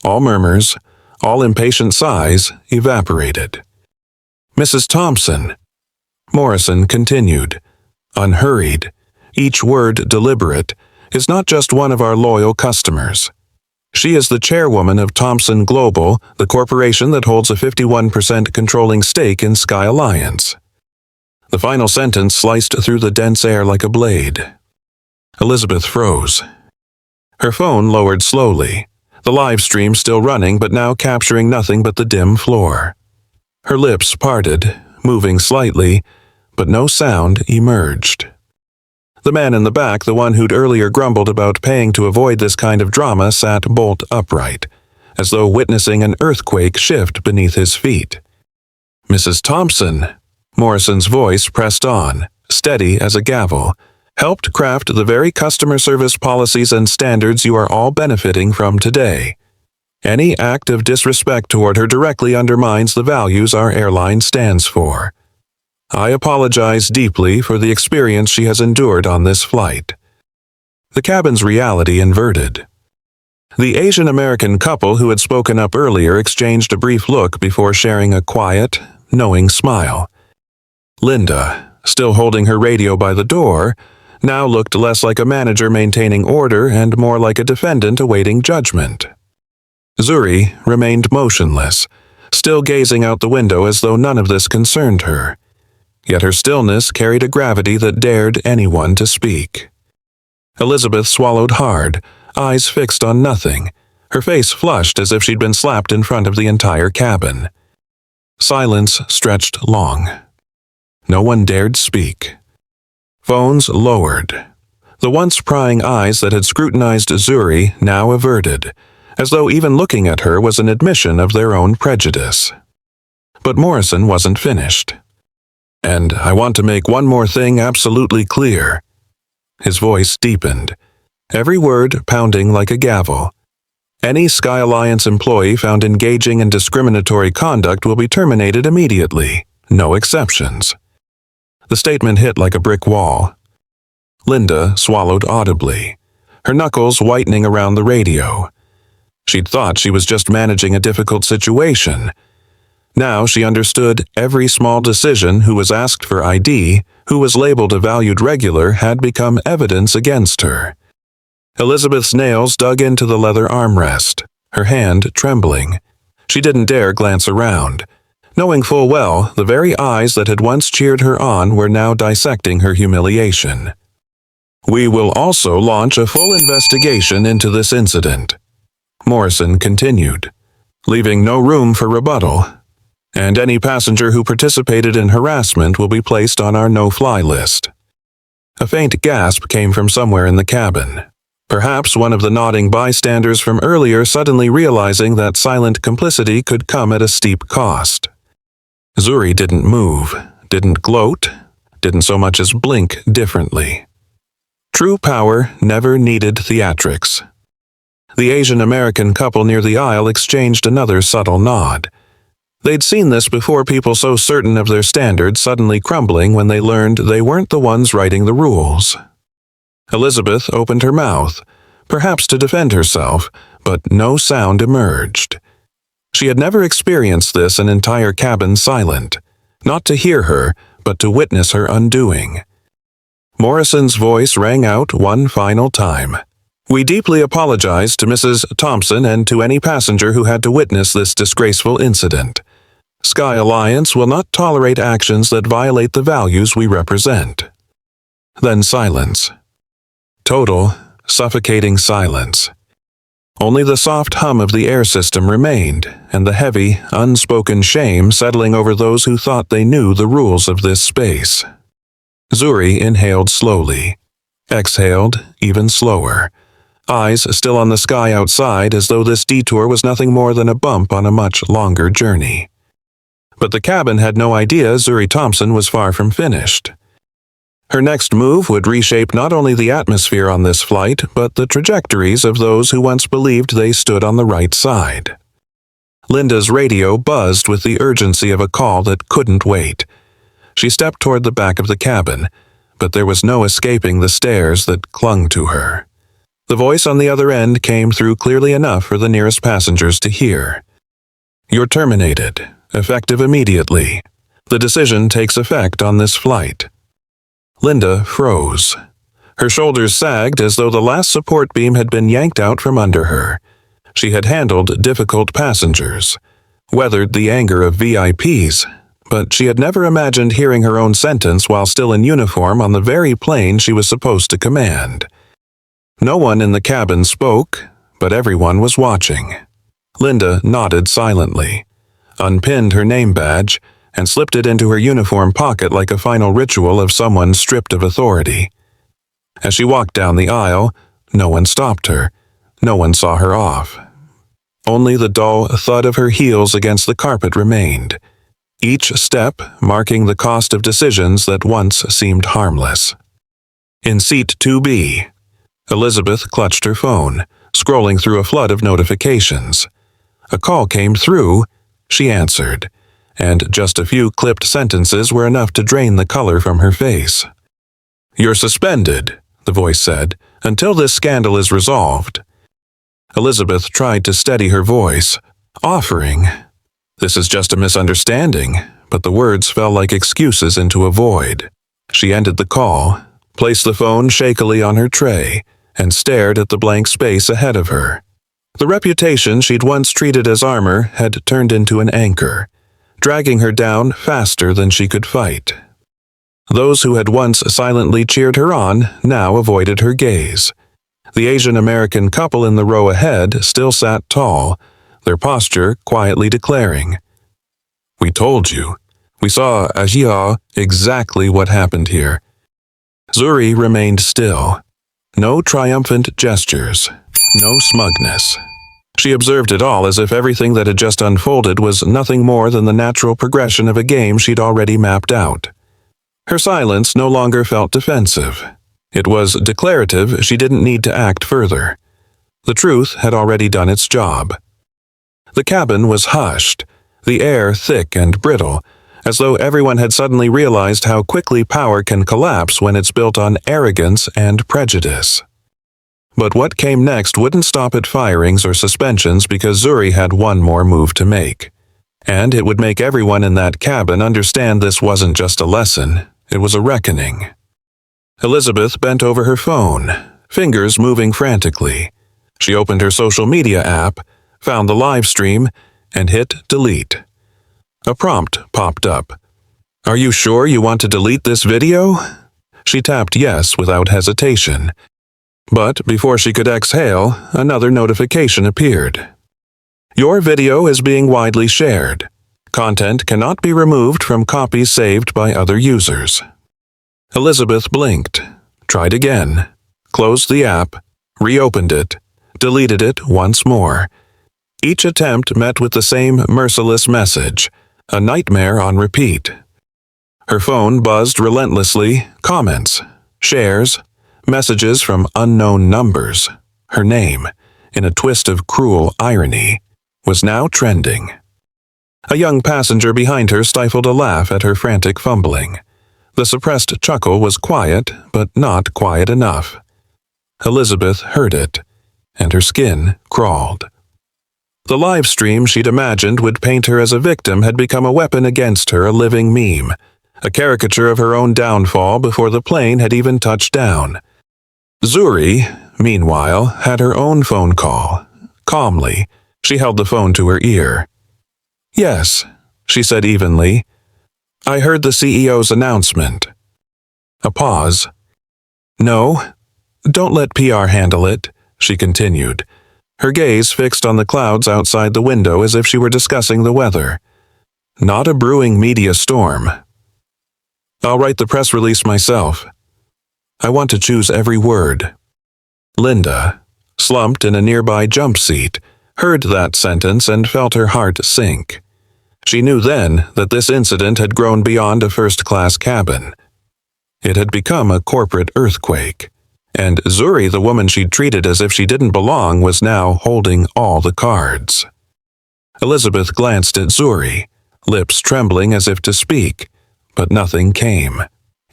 All murmurs, all impatient sighs evaporated. "Mrs. Thompson," Morrison continued, unhurried, each word deliberate, "is not just one of our loyal customers. She is the chairwoman of Thompson Global, the corporation that holds a 51% controlling stake in Sky Alliance." The final sentence sliced through the dense air like a blade. Elizabeth froze. Her phone lowered slowly, the live stream still running but now capturing nothing but the dim floor. Her lips parted, moving slightly, but no sound emerged. The man in the back, the one who'd earlier grumbled about paying to avoid this kind of drama, sat bolt upright, as though witnessing an earthquake shift beneath his feet. "Mrs. Thompson," Morrison's voice pressed on, steady as a gavel, "helped craft the very customer service policies and standards you are all benefiting from today. Any act of disrespect toward her directly undermines the values our airline stands for. I apologize deeply for the experience she has endured on this flight." The cabin's reality inverted. The Asian American couple who had spoken up earlier exchanged a brief look before sharing a quiet, knowing smile. Linda, still holding her radio by the door, now looked less like a manager maintaining order and more like a defendant awaiting judgment. Zuri remained motionless, still gazing out the window as though none of this concerned her. Yet her stillness carried a gravity that dared anyone to speak. Elizabeth swallowed hard, eyes fixed on nothing, her face flushed as if she'd been slapped in front of the entire cabin. Silence stretched long. No one dared speak. Phones lowered. The once prying eyes that had scrutinized Zuri now averted, as though even looking at her was an admission of their own prejudice. But Morrison wasn't finished. "And I want to make one more thing absolutely clear." His voice deepened, every word pounding like a gavel. "Any Sky Alliance employee found engaging in discriminatory conduct will be terminated immediately, no exceptions." The statement hit like a brick wall. Linda swallowed audibly, her knuckles whitening around the radio. She'd thought she was just managing a difficult situation. Now she understood every small decision, who was asked for ID, who was labeled a valued regular, had become evidence against her. Elizabeth's nails dug into the leather armrest, her hand trembling. She didn't dare glance around, knowing full well the very eyes that had once cheered her on were now dissecting her humiliation. "We will also launch a full investigation into this incident," Morrison continued, leaving no room for rebuttal. "And any passenger who participated in harassment will be placed on our no-fly list." A faint gasp came from somewhere in the cabin. Perhaps one of the nodding bystanders from earlier suddenly realizing that silent complicity could come at a steep cost. Zuri didn't move, didn't gloat, didn't so much as blink differently. True power never needed theatrics. The Asian American couple near the aisle exchanged another subtle nod. They'd seen this before, people so certain of their standards suddenly crumbling when they learned they weren't the ones writing the rules. Elizabeth opened her mouth, perhaps to defend herself, but no sound emerged. She had never experienced this, an entire cabin silent, not to hear her, but to witness her undoing. Morrison's voice rang out one final time. "We deeply apologize to Mrs. Thompson and to any passenger who had to witness this disgraceful incident. Sky Alliance will not tolerate actions that violate the values we represent." Then silence. Total, suffocating silence. Only the soft hum of the air system remained, and the heavy, unspoken shame settling over those who thought they knew the rules of this space. Zuri inhaled slowly, exhaled even slower, eyes still on the sky outside, as though this detour was nothing more than a bump on a much longer journey. But the cabin had no idea Zuri Thompson was far from finished. Her next move would reshape not only the atmosphere on this flight, but the trajectories of those who once believed they stood on the right side. Linda's radio buzzed with the urgency of a call that couldn't wait. She stepped toward the back of the cabin, but there was no escaping the stares that clung to her. The voice on the other end came through clearly enough for the nearest passengers to hear. "You're terminated, effective immediately. The decision takes effect on this flight." Linda froze. Her shoulders sagged as though the last support beam had been yanked out from under her. She had handled difficult passengers, weathered the anger of VIPs, but she had never imagined hearing her own sentence while still in uniform on the very plane she was supposed to command. No one in the cabin spoke, but everyone was watching. Linda nodded silently, unpinned her name badge, and slipped it into her uniform pocket like a final ritual of someone stripped of authority. As she walked down the aisle, no one stopped her. No one saw her off. Only the dull thud of her heels against the carpet remained, each step marking the cost of decisions that once seemed harmless. In seat 2B, Elizabeth clutched her phone, scrolling through a flood of notifications. A call came through. She answered, and just a few clipped sentences were enough to drain the color from her face. "You're suspended," the voice said, "until this scandal is resolved." Elizabeth tried to steady her voice, offering, "This is just a misunderstanding," but the words fell like excuses into a void. She ended the call, placed the phone shakily on her tray, and stared at the blank space ahead of her. The reputation she'd once treated as armor had turned into an anchor, dragging her down faster than she could fight. Those who had once silently cheered her on now avoided her gaze. The Asian-American couple in the row ahead still sat tall, their posture quietly declaring, "We told you. We saw Ajia exactly what happened here." Zuri remained still. No triumphant gestures, no smugness. She observed it all as if everything that had just unfolded was nothing more than the natural progression of a game she'd already mapped out. Her silence no longer felt defensive. It was declarative she didn't need to act further. The truth had already done its job. The cabin was hushed, the air thick and brittle, as though everyone had suddenly realized how quickly power can collapse when it's built on arrogance and prejudice. But what came next wouldn't stop at firings or suspensions because Zuri had one more move to make. And it would make everyone in that cabin understand this wasn't just a lesson, it was a reckoning. Elizabeth bent over her phone, fingers moving frantically. She opened her social media app, found the live stream, and hit delete. A prompt popped up. "Are you sure you want to delete this video?" She tapped yes without hesitation. But before she could exhale, another notification appeared. "Your video is being widely shared. Content cannot be removed from copies saved by other users." Elizabeth blinked, tried again, closed the app, reopened it, deleted it once more. Each attempt met with the same merciless message, a nightmare on repeat. Her phone buzzed relentlessly, comments, shares, messages from unknown numbers. Her name, in a twist of cruel irony, was now trending. A young passenger behind her stifled a laugh at her frantic fumbling. The suppressed chuckle was quiet, but not quiet enough. Elizabeth heard it, and her skin crawled. The live stream she'd imagined would paint her as a victim had become a weapon against her, a living meme, a caricature of her own downfall before the plane had even touched down. Zuri, meanwhile, had her own phone call. Calmly, she held the phone to her ear. "Yes," she said evenly. "I heard the CEO's announcement." A pause. "No, don't let PR handle it," she continued, her gaze fixed on the clouds outside the window as if she were discussing the weather. "Not a brewing media storm. I'll write the press release myself. I want to choose every word." Linda, slumped in a nearby jump seat, heard that sentence and felt her heart sink. She knew then that this incident had grown beyond a first-class cabin. It had become a corporate earthquake, and Zuri, the woman she'd treated as if she didn't belong, was now holding all the cards. Elizabeth glanced at Zuri, lips trembling as if to speak, but nothing came.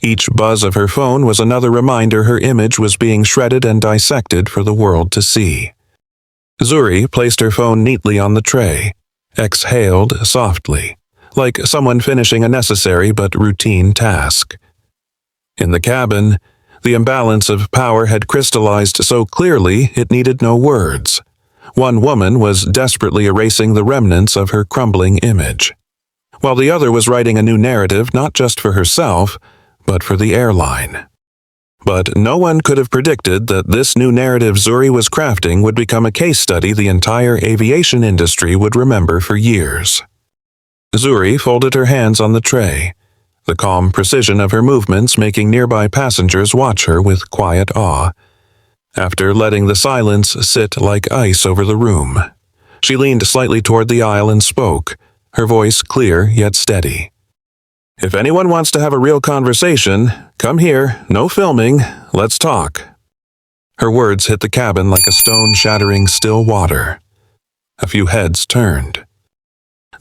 Each buzz of her phone was another reminder her image was being shredded and dissected for the world to see. Zuri placed her phone neatly on the tray, exhaled softly, like someone finishing a necessary but routine task. In the cabin, the imbalance of power had crystallized so clearly it needed no words. One woman was desperately erasing the remnants of her crumbling image, while the other was writing a new narrative not just for herself, but for the airline. But no one could have predicted that this new narrative Zuri was crafting would become a case study the entire aviation industry would remember for years. Zuri folded her hands on the tray. the calm precision of her movements making nearby passengers watch her with quiet awe. After letting the silence sit like ice over the room, she leaned slightly toward the aisle and spoke, her voice clear yet steady. "If anyone wants to have a real conversation, come here, no filming, let's talk." Her words hit the cabin like a stone shattering still water. A few heads turned.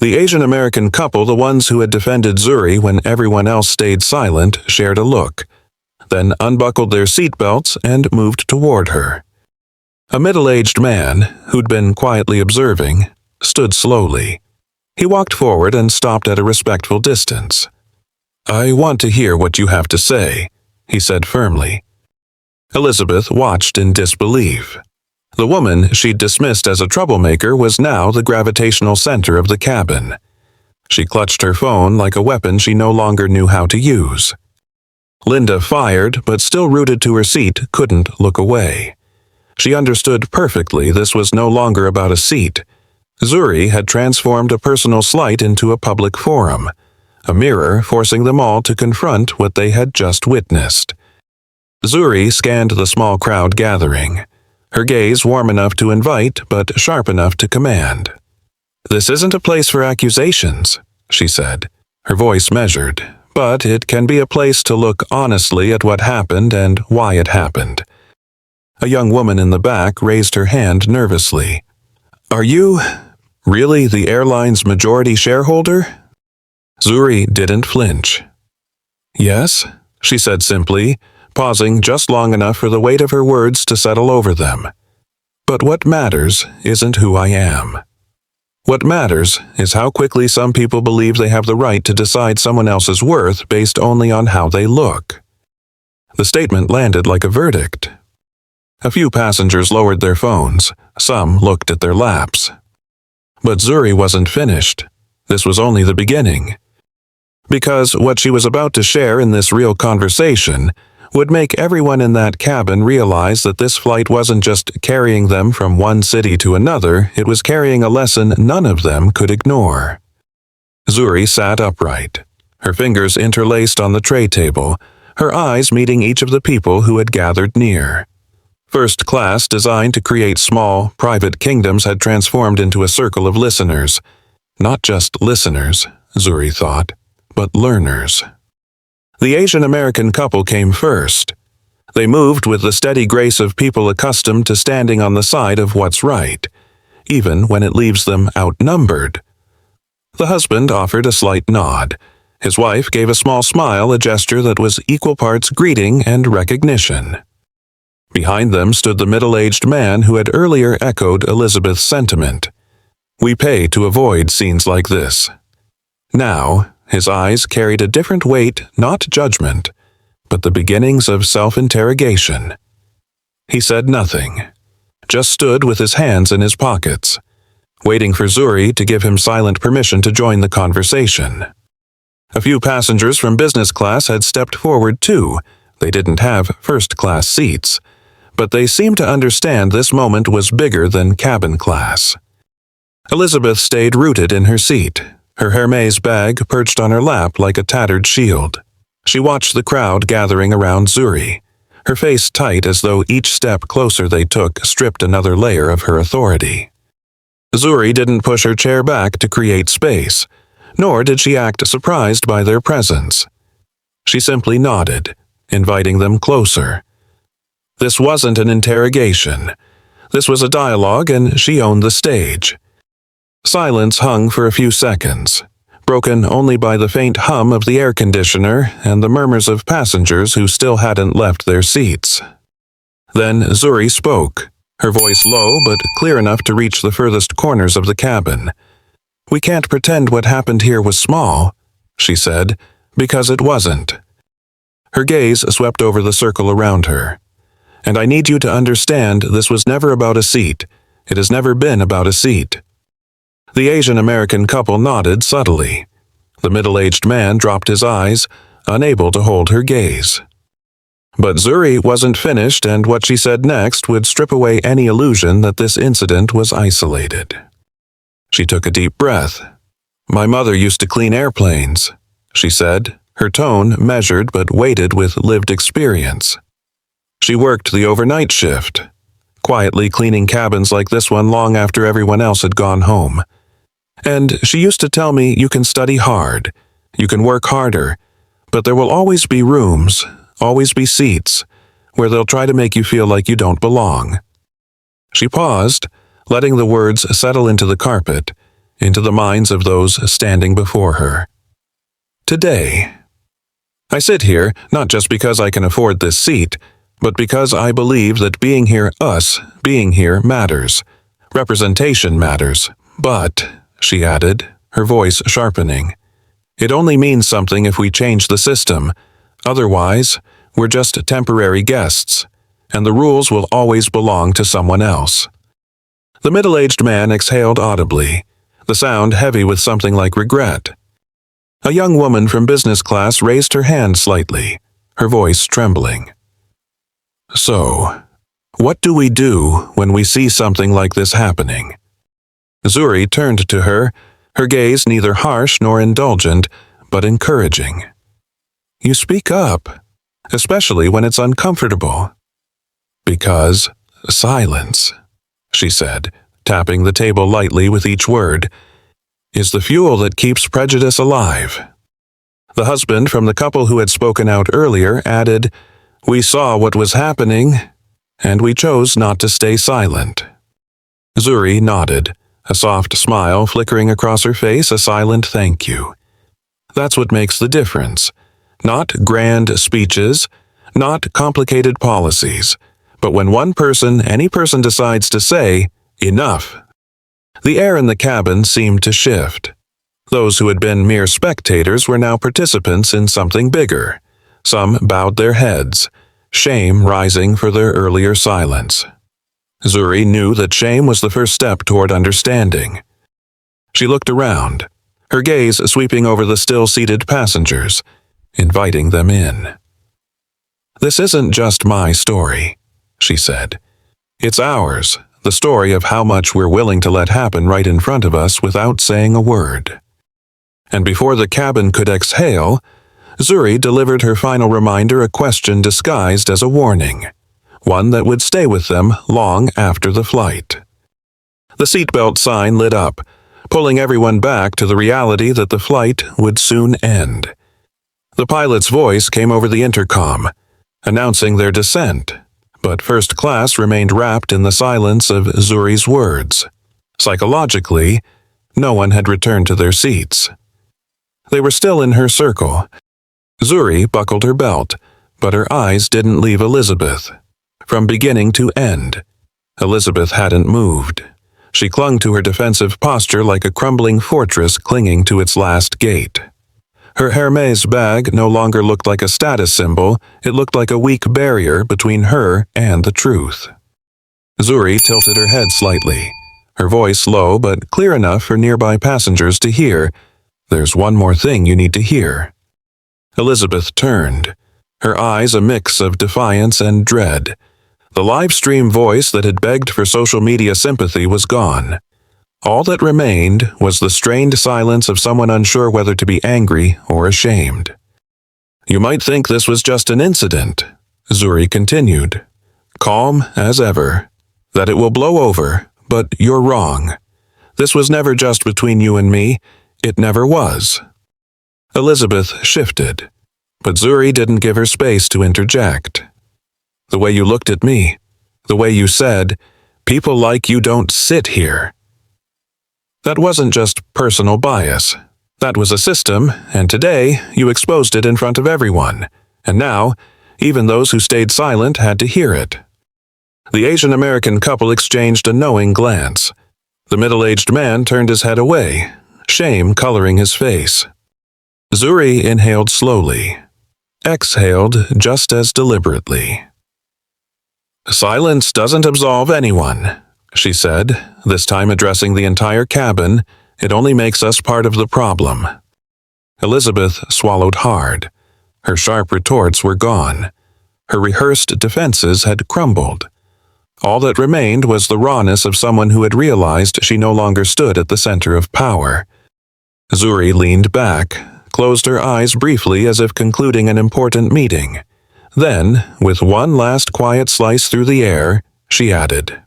The Asian American couple, the ones who had defended Zuri when everyone else stayed silent, shared a look, then unbuckled their seatbelts and moved toward her. A middle-aged man, who'd been quietly observing, stood slowly. He walked forward and stopped at a respectful distance. "I want to hear what you have to say," he said firmly. Elizabeth watched in disbelief. The woman she'd dismissed as a troublemaker was now the gravitational center of the cabin. She clutched her phone like a weapon she no longer knew how to use. Linda, fired but still rooted to her seat, couldn't look away. She understood perfectly this was no longer about a seat. Zuri had transformed a personal slight into a public forum, a mirror forcing them all to confront what they had just witnessed. Zuri scanned the small crowd gathering, her gaze warm enough to invite but sharp enough to command. "This isn't a place for accusations," she said, her voice measured, "but it can be a place to look honestly at what happened and why it happened." A young woman in the back raised her hand nervously. "Are you really the airline's majority shareholder?" Zuri didn't flinch. "Yes," she said simply, pausing just long enough for the weight of her words to settle over them. "But what matters isn't who I am. What matters is how quickly some people believe they have the right to decide someone else's worth based only on how they look." The statement landed like a verdict. A few passengers lowered their phones, some looked at their laps. But Zuri wasn't finished. This was only the beginning. Because what she was about to share in this real conversation would make everyone in that cabin realize that this flight wasn't just carrying them from one city to another, it was carrying a lesson none of them could ignore. Zuri sat upright, her fingers interlaced on the tray table, her eyes meeting each of the people who had gathered near. First Class, designed to create small, private kingdoms, had transformed into a circle of listeners. Not just listeners, Zuri thought, but learners. The Asian American couple came first. They moved with the steady grace of people accustomed to standing on the side of what's right, even when it leaves them outnumbered. The husband offered a slight nod. His wife gave a small smile, a gesture that was equal parts greeting and recognition. Behind them stood the middle-aged man who had earlier echoed Elizabeth's sentiment. "We pay to avoid scenes like this." Now, his eyes carried a different weight, not judgment, but the beginnings of self-interrogation. He said nothing, just stood with his hands in his pockets, waiting for Zuri to give him silent permission to join the conversation. A few passengers from business class had stepped forward too. They didn't have first-class seats, but they seemed to understand this moment was bigger than cabin class. Elizabeth stayed rooted in her seat, her Hermes bag perched on her lap like a tattered shield. She watched the crowd gathering around Zuri, her face tight as though each step closer they took stripped another layer of her authority. Zuri didn't push her chair back to create space, nor did she act surprised by their presence. She simply nodded, inviting them closer. This wasn't an interrogation. This was a dialogue, and she owned the stage. Silence hung for a few seconds, broken only by the faint hum of the air conditioner and the murmurs of passengers who still hadn't left their seats. Then Zuri spoke, her voice low but clear enough to reach the furthest corners of the cabin. "We can't pretend what happened here was small," she said, "because it wasn't." Her gaze swept over the circle around her. "And I need you to understand this was never about a seat. It has never been about a seat." The Asian American couple nodded subtly. The middle-aged man dropped his eyes, unable to hold her gaze. But Zuri wasn't finished, and what she said next would strip away any illusion that this incident was isolated. She took a deep breath. "My mother used to clean airplanes," she said, her tone measured but weighted with lived experience. She worked the overnight shift, quietly cleaning cabins like this one long after everyone else had gone home. And she used to tell me, you can study hard, you can work harder, but there will always be rooms, always be seats, where they'll try to make you feel like you don't belong. She paused, letting the words settle into the carpet, into the minds of those standing before her. Today, I sit here not just because I can afford this seat, but because I believe that being here matters. Representation matters. But, she added, her voice sharpening, it only means something if we change the system. Otherwise, we're just temporary guests, and the rules will always belong to someone else. The middle-aged man exhaled audibly, the sound heavy with something like regret. A young woman from business class raised her hand slightly, her voice trembling. So, what do we do when we see something like this happening? Zuri turned to her, her gaze neither harsh nor indulgent, but encouraging. You speak up, especially when it's uncomfortable. Because silence, she said, tapping the table lightly with each word, is the fuel that keeps prejudice alive. The husband from the couple who had spoken out earlier added, we saw what was happening, and we chose not to stay silent. Zuri nodded, a soft smile flickering across her face, a silent thank you. That's what makes the difference. Not grand speeches, not complicated policies, but when any person decides to say, enough. The air in the cabin seemed to shift. Those who had been mere spectators were now participants in something bigger. Some bowed their heads, shame rising for their earlier silence. Zuri knew that shame was the first step toward understanding. She looked around, her gaze sweeping over the still-seated passengers, inviting them in. This isn't just my story, she said. It's ours, the story of how much we're willing to let happen right in front of us without saying a word. And before the cabin could exhale, Zuri delivered her final reminder, a question disguised as a warning, one that would stay with them long after the flight. The seatbelt sign lit up, pulling everyone back to the reality that the flight would soon end. The pilot's voice came over the intercom, announcing their descent, but first class remained wrapped in the silence of Zuri's words. Psychologically, no one had returned to their seats. They were still in her circle. Zuri buckled her belt, but her eyes didn't leave Elizabeth. From beginning to end, Elizabeth hadn't moved. She clung to her defensive posture like a crumbling fortress clinging to its last gate. Her Hermes bag no longer looked like a status symbol, it looked like a weak barrier between her and the truth. Zuri tilted her head slightly, her voice low but clear enough for nearby passengers to hear. There's one more thing you need to hear. Elizabeth turned, her eyes a mix of defiance and dread. The live stream voice that had begged for social media sympathy was gone. All that remained was the strained silence of someone unsure whether to be angry or ashamed. You might think this was just an incident, Zuri continued, calm as ever, that it will blow over, but you're wrong. This was never just between you and me. It never was. Elizabeth shifted, but Zuri didn't give her space to interject. The way you looked at me, the way you said, people like you don't sit here. That wasn't just personal bias. That was a system, and today you exposed it in front of everyone. And now, even those who stayed silent had to hear it. The Asian American couple exchanged a knowing glance. The middle-aged man turned his head away, shame coloring his face. Zuri inhaled slowly, exhaled just as deliberately. Silence doesn't absolve anyone, she said, this time addressing the entire cabin. It only makes us part of the problem. Elizabeth swallowed hard. Her sharp retorts were gone. Her rehearsed defenses had crumbled. All that remained was the rawness of someone who had realized she no longer stood at the center of power. Zuri leaned back, closed her eyes briefly as if concluding an important meeting. Then, with one last quiet slice through the air, she added,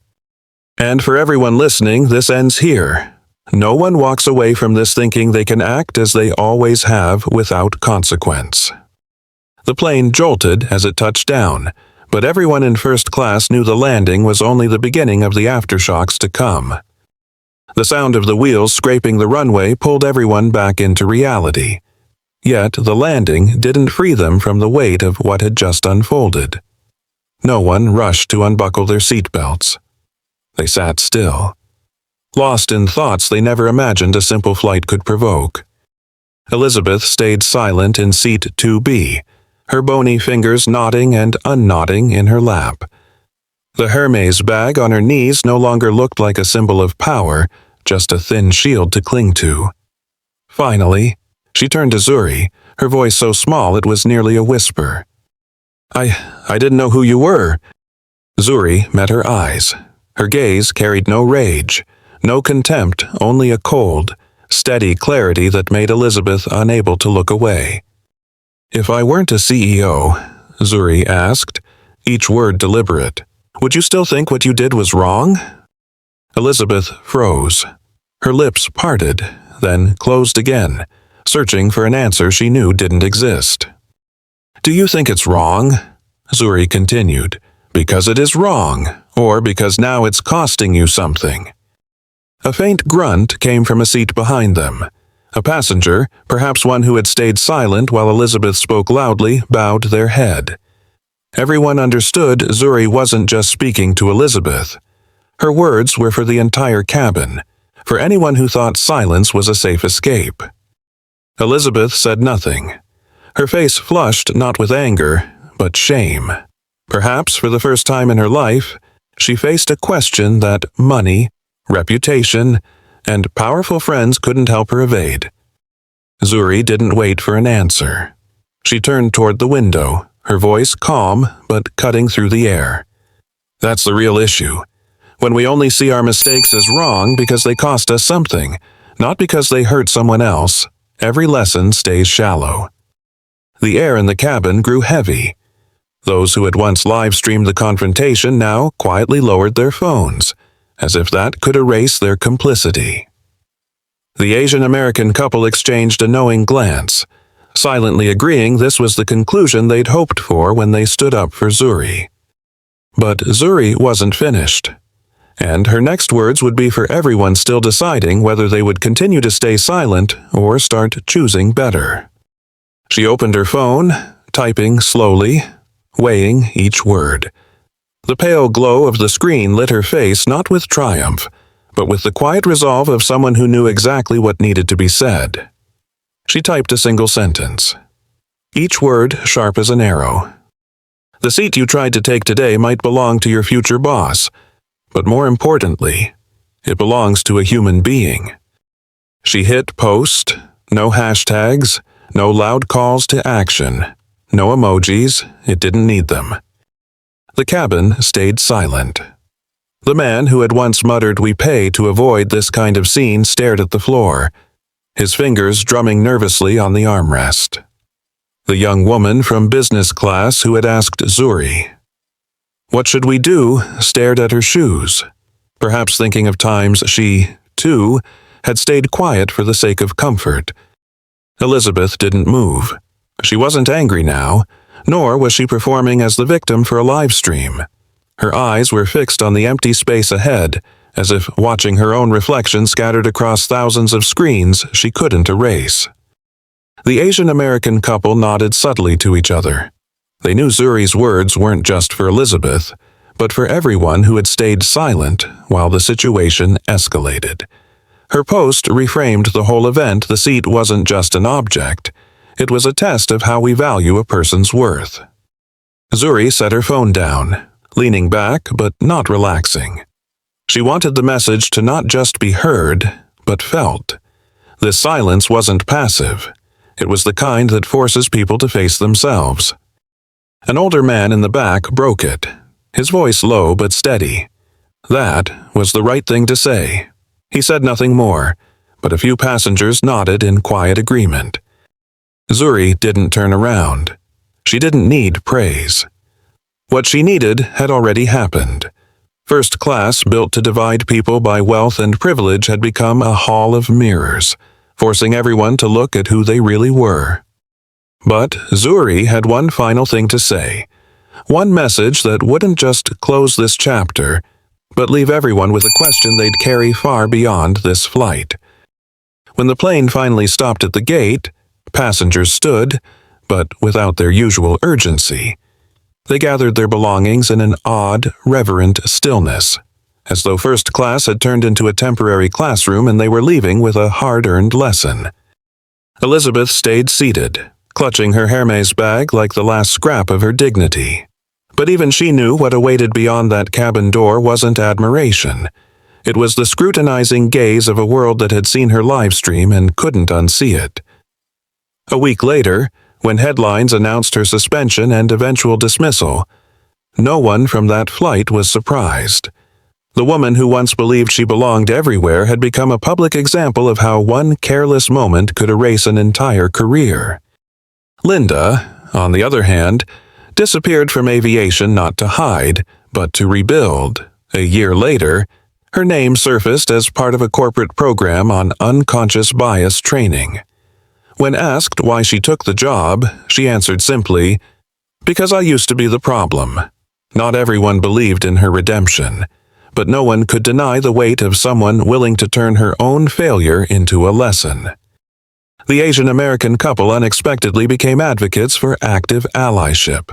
"And for everyone listening, this ends here. No one walks away from this thinking they can act as they always have without consequence." The plane jolted as it touched down, but everyone in first class knew the landing was only the beginning of the aftershocks to come. The sound of the wheels scraping the runway pulled everyone back into reality. Yet the landing didn't free them from the weight of what had just unfolded. No one rushed to unbuckle their seatbelts. They sat still, lost in thoughts they never imagined a simple flight could provoke. Elizabeth stayed silent in seat 2B, her bony fingers knotting and unknotting in her lap. The Hermes bag on her knees no longer looked like a symbol of power, just a thin shield to cling to. Finally, she turned to Zuri, her voice so small it was nearly a whisper. I didn't know who you were." Zuri met her eyes. Her gaze carried no rage, no contempt, only a cold, steady clarity that made Elizabeth unable to look away. "If I weren't a CEO," Zuri asked, each word deliberate, "would you still think what you did was wrong?" Elizabeth froze. Her lips parted, then closed again, searching for an answer she knew didn't exist. "Do you think it's wrong?" Zuri continued. "Because it is wrong, or because now it's costing you something." A faint grunt came from a seat behind them. A passenger, perhaps one who had stayed silent while Elizabeth spoke loudly, bowed their head. Everyone understood Zuri wasn't just speaking to Elizabeth. Her words were for the entire cabin, for anyone who thought silence was a safe escape. Elizabeth said nothing. Her face flushed not with anger, but shame. Perhaps for the first time in her life, she faced a question that money, reputation, and powerful friends couldn't help her evade. Zuri didn't wait for an answer. She turned toward the window, her voice calm but cutting through the air. "That's the real issue. When we only see our mistakes as wrong because they cost us something, not because they hurt someone else, every lesson stays shallow." The air in the cabin grew heavy. Those who had once live-streamed the confrontation now quietly lowered their phones, as if that could erase their complicity. The Asian-American couple exchanged a knowing glance, silently agreeing this was the conclusion they'd hoped for when they stood up for Zuri. But Zuri wasn't finished, and her next words would be for everyone still deciding whether they would continue to stay silent or start choosing better. She opened her phone, typing slowly, weighing each word. The pale glow of the screen lit her face not with triumph, but with the quiet resolve of someone who knew exactly what needed to be said. She typed a single sentence, each word sharp as an arrow. "The seat you tried to take today might belong to your future boss, but more importantly, it belongs to a human being." She hit post, no hashtags, no loud calls to action, no emojis, it didn't need them. The cabin stayed silent. The man who had once muttered "we pay to avoid this kind of scene" stared at the floor, his fingers drumming nervously on the armrest. The young woman from business class who had asked Zuri, "What should we do?" stared at her shoes, perhaps thinking of times she, too, had stayed quiet for the sake of comfort. Elizabeth didn't move. She wasn't angry now, nor was she performing as the victim for a live stream. Her eyes were fixed on the empty space ahead, as if watching her own reflection scattered across thousands of screens she couldn't erase. The Asian-American couple nodded subtly to each other. They knew Zuri's words weren't just for Elizabeth, but for everyone who had stayed silent while the situation escalated. Her post reframed the whole event. The seat wasn't just an object. It was a test of how we value a person's worth. Zuri set her phone down, leaning back but not relaxing. She wanted the message to not just be heard, but felt. This silence wasn't passive. It was the kind that forces people to face themselves. An older man in the back broke it, his voice low but steady. That was the right thing to say. He said nothing more, but a few passengers nodded in quiet agreement. Zuri didn't turn around. She didn't need praise. What she needed had already happened. First class, built to divide people by wealth and privilege, had become a hall of mirrors, forcing everyone to look at who they really were. But Zuri had one final thing to say, one message that wouldn't just close this chapter, but leave everyone with a question they'd carry far beyond this flight. When the plane finally stopped at the gate, passengers stood, but without their usual urgency. They gathered their belongings in an odd, reverent stillness, as though first class had turned into a temporary classroom and they were leaving with a hard-earned lesson. Elizabeth stayed seated, clutching her Hermes bag like the last scrap of her dignity. But even she knew what awaited beyond that cabin door wasn't admiration. It was the scrutinizing gaze of a world that had seen her live stream and couldn't unsee it. A week later, when headlines announced her suspension and eventual dismissal, no one from that flight was surprised. The woman who once believed she belonged everywhere had become a public example of how one careless moment could erase an entire career. Linda, on the other hand, disappeared from aviation not to hide, but to rebuild. A year later, her name surfaced as part of a corporate program on unconscious bias training. When asked why she took the job, she answered simply, "Because I used to be the problem." Not everyone believed in her redemption, but no one could deny the weight of someone willing to turn her own failure into a lesson. The Asian American couple unexpectedly became advocates for active allyship.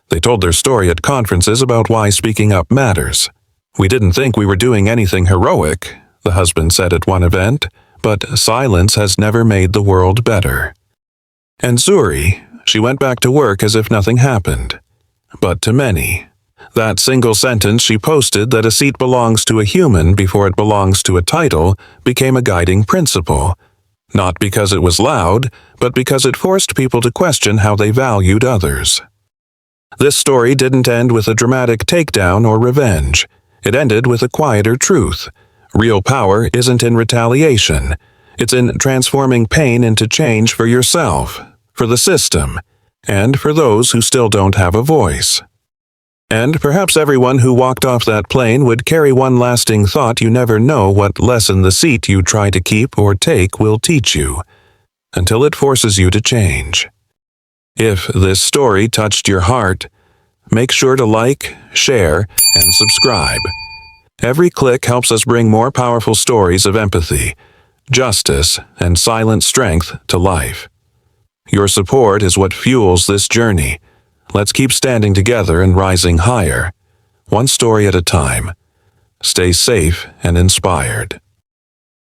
They told their story at conferences about why speaking up matters. "We didn't think we were doing anything heroic," the husband said at one event, "but silence has never made the world better." And Zuri, she went back to work as if nothing happened. But to many, that single sentence she posted that a seat belongs to a human before it belongs to a title became a guiding principle. Not because it was loud, but because it forced people to question how they valued others. This story didn't end with a dramatic takedown or revenge. It ended with a quieter truth. Real power isn't in retaliation. It's in transforming pain into change for yourself, for the system, and for those who still don't have a voice. And perhaps everyone who walked off that plane would carry one lasting thought: you never know what lesson the seat you try to keep or take will teach you, until it forces you to change. If this story touched your heart, make sure to like, share, and subscribe. Every click helps us bring more powerful stories of empathy, justice, and silent strength to life. Your support is what fuels this journey. Let's keep standing together and rising higher, one story at a time. Stay safe and inspired.